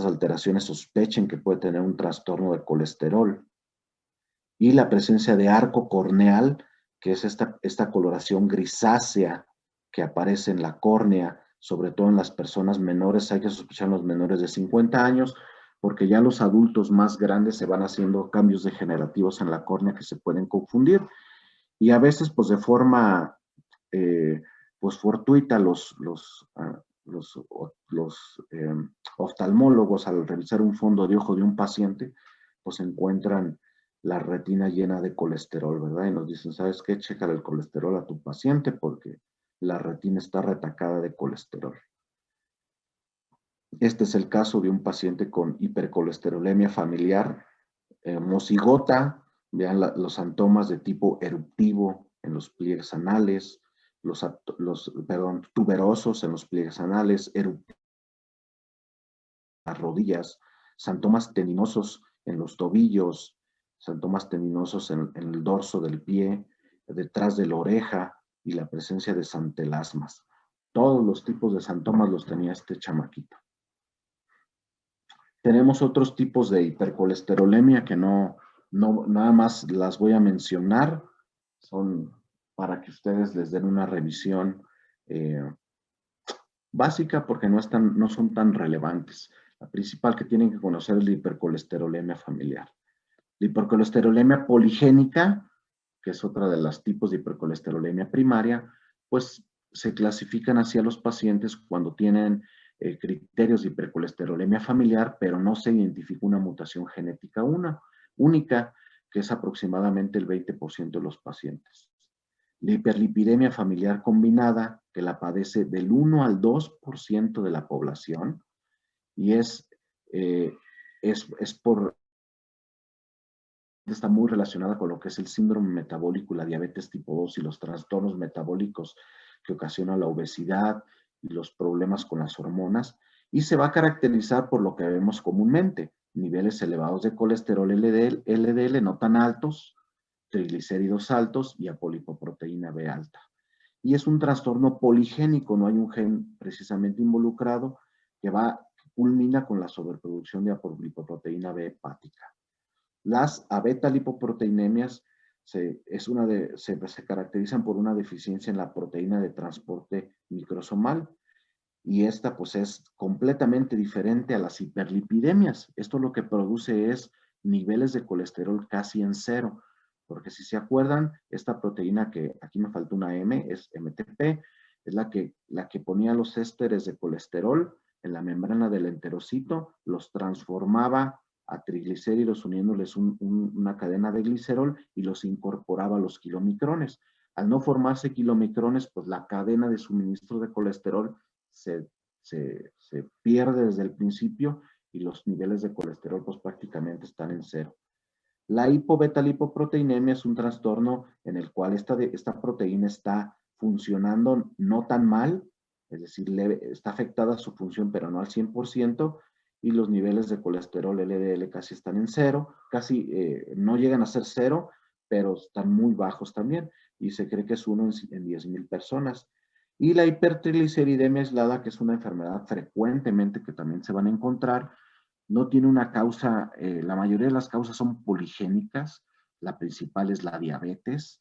alteraciones, sospechen que puede tener un trastorno de colesterol. Y la presencia de arco corneal, que es esta coloración grisácea que aparece en la córnea, sobre todo en las personas menores, hay que sospechar en los menores de 50 años, porque ya los adultos más grandes se van haciendo cambios degenerativos en la córnea que se pueden confundir. Y a veces, pues de forma pues fortuita, los oftalmólogos al revisar un fondo de ojo de un paciente, pues encuentran la retina llena de colesterol, ¿verdad? Y nos dicen, ¿sabes qué? Chécale el colesterol a tu paciente porque la retina está retacada de colesterol. Este es el caso de un paciente con hipercolesterolemia familiar, mocigota, vean los santomas de tipo eruptivo en los pliegues anales, tuberosos en los pliegues anales, eruptivos en las rodillas, santomas tendinosos en los tobillos, santomas tendinosos en el dorso del pie, detrás de la oreja y la presencia de santelasmas. Todos los tipos de santomas los tenía este chamaquito. Tenemos otros tipos de hipercolesterolemia que no nada más las voy a mencionar, son para que ustedes les den una revisión básica porque no son tan relevantes. La principal que tienen que conocer es la hipercolesterolemia familiar. La hipercolesterolemia poligénica, que es otra de los tipos de hipercolesterolemia primaria, pues se clasifican hacia los pacientes cuando tienen criterios de hipercolesterolemia familiar, pero no se identifica una mutación genética única, que es aproximadamente el 20% de los pacientes. La hiperlipidemia familiar combinada, que la padece del 1 al 2% de la población, y está muy relacionada con lo que es el síndrome metabólico, la diabetes tipo 2 y los trastornos metabólicos que ocasionan la obesidad y los problemas con las hormonas, y se va a caracterizar por lo que vemos comúnmente, niveles elevados de colesterol LDL no tan altos, triglicéridos altos y apolipoproteína B alta. Y es un trastorno poligénico, no hay un gen precisamente involucrado que culmina con la sobreproducción de apolipoproteína B hepática. Las abeta-lipoproteinemias se caracterizan por una deficiencia en la proteína de transporte microsomal y esta pues es completamente diferente a las hiperlipidemias. Esto lo que produce es niveles de colesterol casi en cero, porque si se acuerdan, esta proteína que aquí me falta una M, es MTP, es la que ponía los ésteres de colesterol en la membrana del enterocito, los transformaba a triglicéridos uniéndoles una cadena de glicerol y los incorporaba a los kilomicrones. Al no formarse kilomicrones, pues la cadena de suministro de colesterol se pierde desde el principio y los niveles de colesterol pues prácticamente están en cero. La hipobetalipopproteinemia es un trastorno en el cual esta proteína está funcionando no tan mal, es decir, está afectada su función pero no al 100%, y los niveles de colesterol LDL casi están en cero, casi no llegan a ser cero, pero están muy bajos también, y se cree que es uno en 10,000 personas. Y la hipertrigliceridemia aislada, que es una enfermedad frecuentemente que también se van a encontrar, no tiene una causa, la mayoría de las causas son poligénicas, la principal es la diabetes,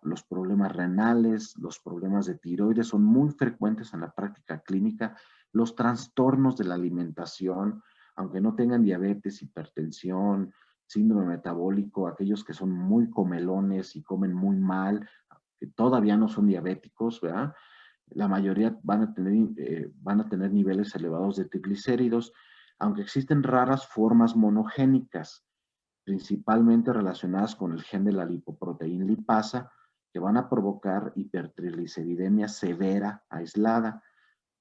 los problemas renales, los problemas de tiroides son muy frecuentes en la práctica clínica, los trastornos de la alimentación, aunque no tengan diabetes, hipertensión, síndrome metabólico, aquellos que son muy comelones y comen muy mal, que todavía no son diabéticos, ¿verdad? la mayoría van a tener niveles elevados de triglicéridos, aunque existen raras formas monogénicas, principalmente relacionadas con el gen de la lipoproteína lipasa, que van a provocar hipertrigliceridemia severa, aislada.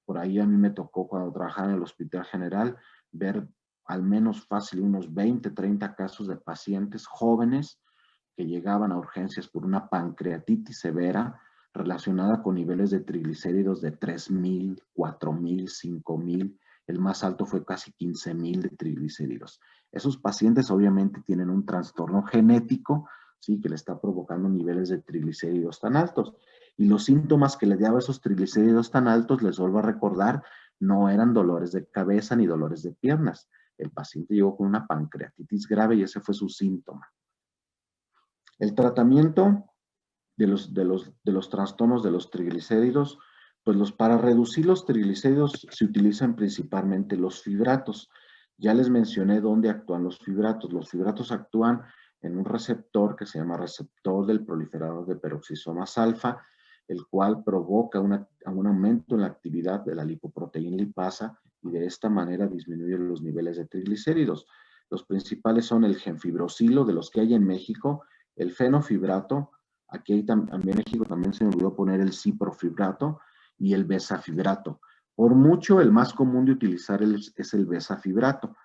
Por ahí a mí me tocó, cuando trabajaba en el Hospital General, ver al menos fácil unos 20, 30 casos de pacientes jóvenes que llegaban a urgencias por una pancreatitis severa relacionada con niveles de triglicéridos de 3,000, 4,000, 5,000. El más alto fue casi 15,000 de triglicéridos. Esos pacientes obviamente tienen un trastorno genético, ¿sí?, que le está provocando niveles de triglicéridos tan altos. Y los síntomas que le daba esos triglicéridos tan altos, les vuelvo a recordar, no eran dolores de cabeza ni dolores de piernas. El paciente llegó con una pancreatitis grave y ese fue su síntoma. El tratamiento de los trastornos de los triglicéridos, pues para reducir los triglicéridos se utilizan principalmente los fibratos. Ya les mencioné dónde actúan los fibratos. Los fibratos actúan en un receptor que se llama receptor del proliferador de peroxisomas alfa, el cual provoca un aumento en la actividad de la lipoproteína lipasa y de esta manera disminuye los niveles de triglicéridos. Los principales son el gemfibrosilo, de los que hay en México, el fenofibrato, aquí también en México también se me olvidó poner el ciprofibrato y el besafibrato. Por mucho, el más común de utilizar es el besafibrato,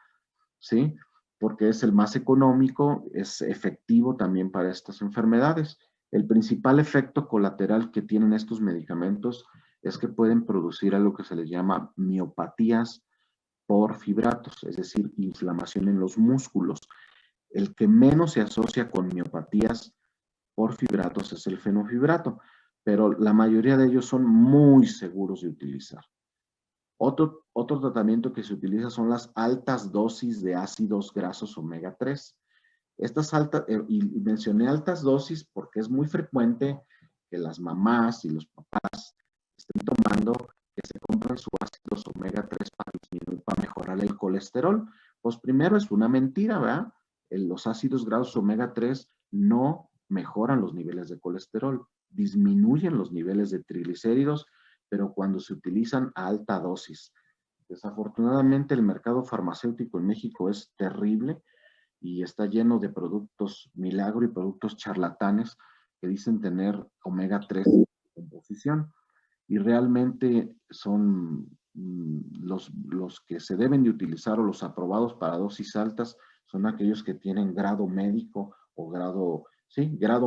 ¿sí? Porque es el más económico, es efectivo también para estas enfermedades. El principal efecto colateral que tienen estos medicamentos es que pueden producir algo que se les llama miopatías por fibratos, es decir, inflamación en los músculos. El que menos se asocia con miopatías por fibratos es el fenofibrato, pero la mayoría de ellos son muy seguros de utilizar. Otro tratamiento que se utiliza son las altas dosis de ácidos grasos omega 3. Estas altas, y mencioné altas dosis porque es muy frecuente que las mamás y los papás estén tomando, que se compran sus ácidos omega 3 para mejorar el colesterol. Pues primero es una mentira, ¿verdad? Los ácidos grasos omega 3 no mejoran los niveles de colesterol, disminuyen los niveles de triglicéridos, pero cuando se utilizan a alta dosis. Desafortunadamente el mercado farmacéutico en México es terrible y está lleno de productos milagro y productos charlatanes que dicen tener omega 3 en composición y realmente son los que se deben de utilizar o los aprobados para dosis altas son aquellos que tienen grado médico o grado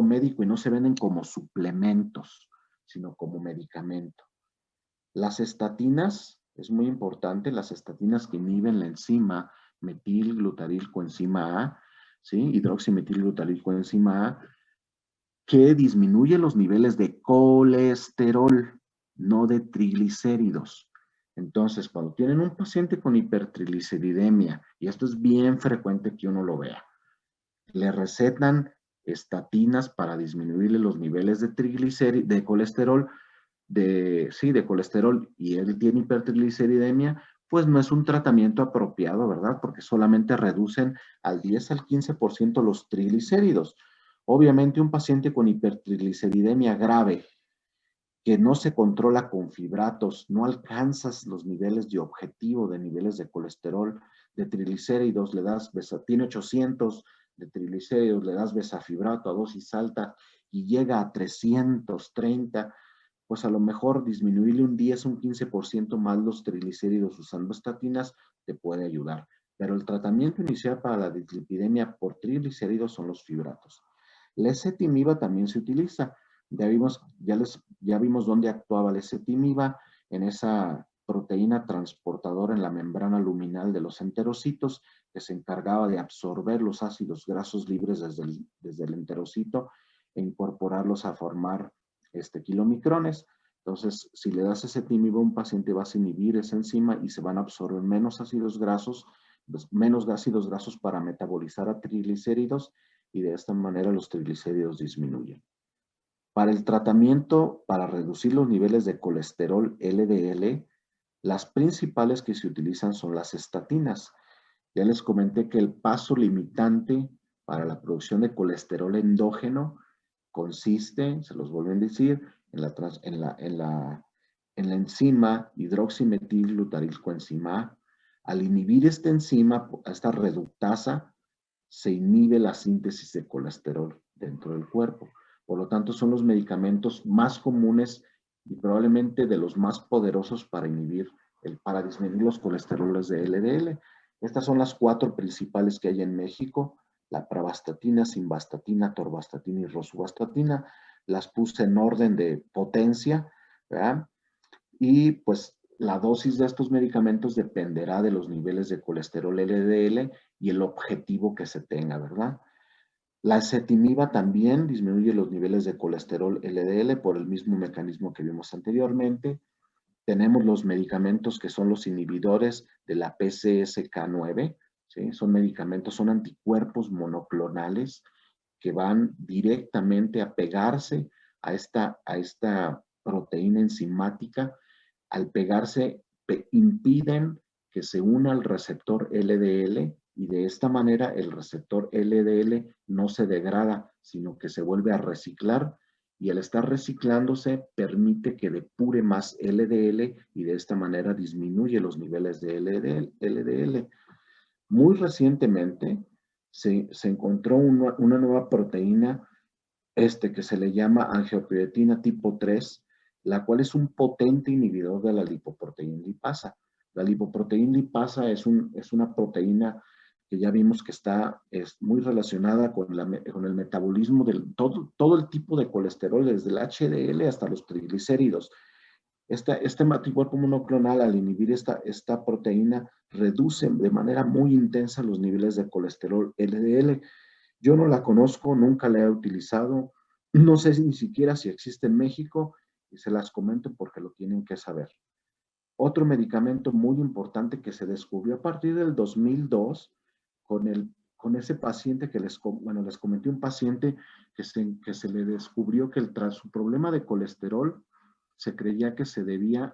médico y no se venden como suplementos, sino como medicamento. Las estatinas, es muy importante, las estatinas que inhiben la enzima metilglutarilcoenzima A, ¿sí? Hidroximetilglutarilcoenzima A, que disminuye los niveles de colesterol, no de triglicéridos. Entonces, cuando tienen un paciente con hipertrigliceridemia, y esto es bien frecuente que uno lo vea, le recetan estatinas para disminuirle los niveles de colesterol, de colesterol, y él tiene hipertrigliceridemia, pues no es un tratamiento apropiado, ¿verdad? Porque solamente reducen al 10 al 15% los triglicéridos. Obviamente un paciente con hipertrigliceridemia grave que no se controla con fibratos, no alcanzas los niveles de objetivo de niveles de colesterol, de triglicéridos, tiene 800 de triglicéridos, le das besafibrato a dosis alta y llega a 330, pues a lo mejor disminuirle un 10, un 15% más los triglicéridos usando estatinas te puede ayudar. Pero el tratamiento inicial para la dislipidemia por triglicéridos son los fibratos. La ezetimiba también se utiliza. Ya vimos dónde actuaba la ezetimiba, en esa proteína transportadora en la membrana luminal de los enterocitos, que se encargaba de absorber los ácidos grasos libres desde el enterocito e incorporarlos a formar kilomicrones. Entonces, si le das ezetimiba a un paciente, vas a inhibir esa enzima y se van a absorber menos ácidos grasos para metabolizar a triglicéridos y de esta manera los triglicéridos disminuyen. Para el tratamiento, para reducir los niveles de colesterol LDL, las principales que se utilizan son las estatinas. Ya les comenté que el paso limitante para la producción de colesterol endógeno consiste, se los vuelvo a decir, en en la enzima hidroximetilglutarilcoenzima A. Al inhibir esta enzima, esta reductasa, se inhibe la síntesis de colesterol dentro del cuerpo. Por lo tanto, son los medicamentos más comunes y probablemente de los más poderosos para para disminuir los colesteroles de LDL. Estas son las 4 principales que hay en México: la pravastatina, simvastatina, torvastatina y rosuvastatina. Las puse en orden de potencia, ¿verdad? Y pues la dosis de estos medicamentos dependerá de los niveles de colesterol LDL y el objetivo que se tenga, ¿verdad? La ezetimiba también disminuye los niveles de colesterol LDL por el mismo mecanismo que vimos anteriormente. Tenemos los medicamentos que son los inhibidores de la PCSK9, ¿sí? Son medicamentos, son anticuerpos monoclonales que van directamente a pegarse a esta proteína enzimática. Al pegarse, impiden que se una al receptor LDL y de esta manera el receptor LDL no se degrada, sino que se vuelve a reciclar, y al estar reciclándose permite que depure más LDL y de esta manera disminuye los niveles de LDL. Muy recientemente se encontró una nueva proteína que se le llama angiopoietina tipo 3, la cual es un potente inhibidor de la lipoproteína lipasa. La lipoproteína lipasa es una proteína que ya vimos que es muy relacionada con el metabolismo de todo el tipo de colesterol, desde el HDL hasta los triglicéridos. Este anticuerpo monoclonal, al inhibir esta proteína, reduce de manera muy intensa los niveles de colesterol LDL. Yo no la conozco, nunca la he utilizado, no sé ni siquiera si existe en México, y se las comento porque lo tienen que saber. Otro medicamento muy importante que se descubrió a partir del 2002 con ese paciente les comenté, un paciente que se le descubrió que tras su problema de colesterol se creía que se debía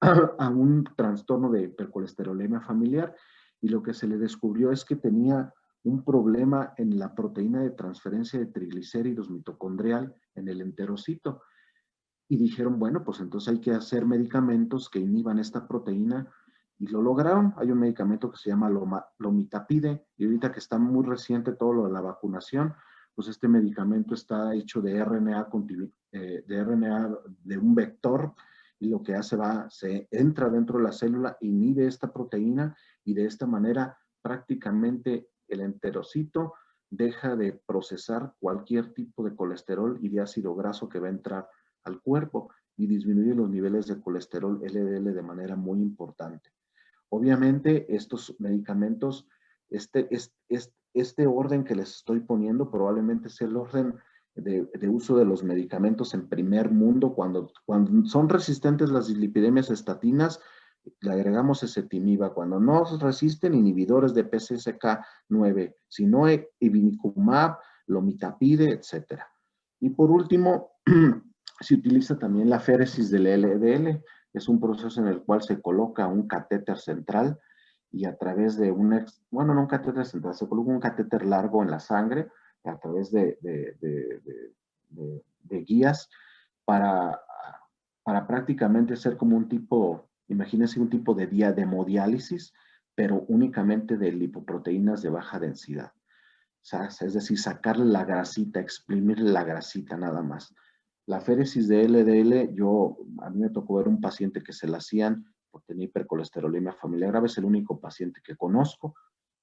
a un trastorno de hipercolesterolemia familiar, y lo que se le descubrió es que tenía un problema en la proteína de transferencia de triglicéridos mitocondrial en el enterocito. Y dijeron, bueno, pues entonces hay que hacer medicamentos que inhiban esta proteína, y lo lograron. Hay un medicamento que se llama lomitapide, y ahorita que está muy reciente todo lo de la vacunación, pues este medicamento está hecho de RNA de un vector, y lo que hace se entra dentro de la célula, inhibe esta proteína, y de esta manera prácticamente el enterocito deja de procesar cualquier tipo de colesterol y de ácido graso que va a entrar al cuerpo, y disminuye los niveles de colesterol LDL de manera muy importante. Obviamente, estos medicamentos, este orden que les estoy poniendo probablemente es el orden de uso de los medicamentos en primer mundo. Cuando son resistentes las dislipidemias estatinas, le agregamos ezetimiba. Cuando no resisten, inhibidores de PCSK9, si no, ibinicumab, lomitapide, etc. Y por último, se utiliza también la féresis del LDL. Es un proceso en el cual se coloca un catéter central, y a través de no un catéter central, se coloca un catéter largo en la sangre a través de guías para prácticamente ser como un tipo, imagínense un tipo de hemodiálisis, pero únicamente de lipoproteínas de baja densidad. O sea, es decir, sacarle la grasita, exprimirle la grasita nada más. La féresis de LDL, a mí me tocó ver un paciente que se la hacían porque tenía hipercolesterolemia familiar grave. Es el único paciente que conozco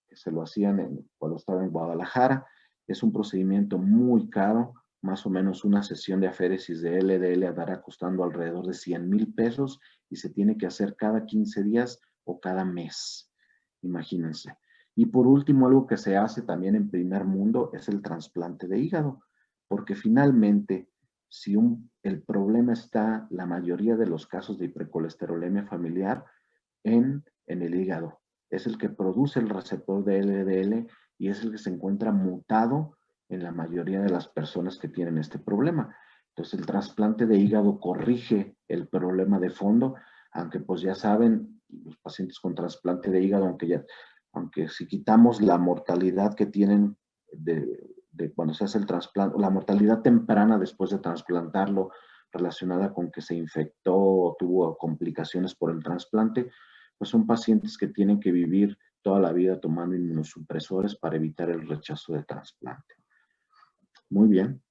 que se lo hacían cuando estaba en Guadalajara. Es un procedimiento muy caro, más o menos una sesión de aféresis de LDL andará costando alrededor de 100,000 pesos, y se tiene que hacer cada 15 días o cada mes. Imagínense. Y por último, algo que se hace también en primer mundo es el trasplante de hígado, porque finalmente, si el problema está, la mayoría de los casos de hipercolesterolemia familiar, en el hígado. Es el que produce el receptor de LDL y es el que se encuentra mutado en la mayoría de las personas que tienen este problema. Entonces, el trasplante de hígado corrige el problema de fondo, aunque pues ya saben, los pacientes con trasplante de hígado, aunque si quitamos la mortalidad que tienen de cuando se hace el trasplante, la mortalidad temprana después de trasplantarlo, relacionada con que se infectó o tuvo complicaciones por el trasplante, pues son pacientes que tienen que vivir toda la vida tomando inmunosupresores para evitar el rechazo de trasplante. Muy bien.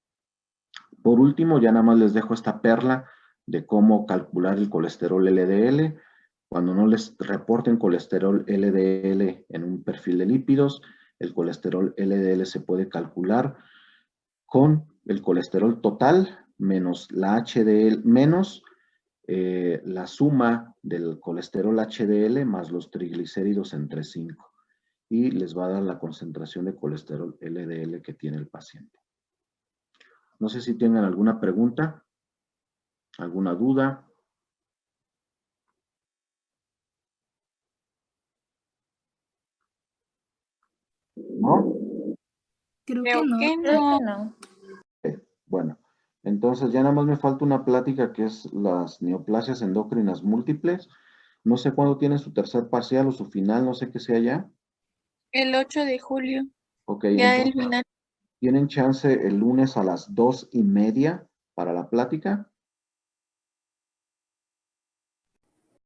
Por último, ya nada más les dejo esta perla de cómo calcular el colesterol LDL. Cuando no les reporten colesterol LDL en un perfil de lípidos, el colesterol LDL se puede calcular con el colesterol total menos la HDL, menos la suma del colesterol HDL más los triglicéridos entre 5. Y les va a dar la concentración de colesterol LDL que tiene el paciente. No sé si tengan alguna pregunta, alguna duda. ¿No? Creo Creo que no. que Creo no. que no. Bueno, entonces ya nada más me falta una plática que es las neoplasias endócrinas múltiples. No sé cuándo tienen su tercer parcial o su final, no sé qué sea ya. El 8 de julio. Ok, Ya el entonces, final. ¿tienen chance el lunes a las 2:30 para la plática?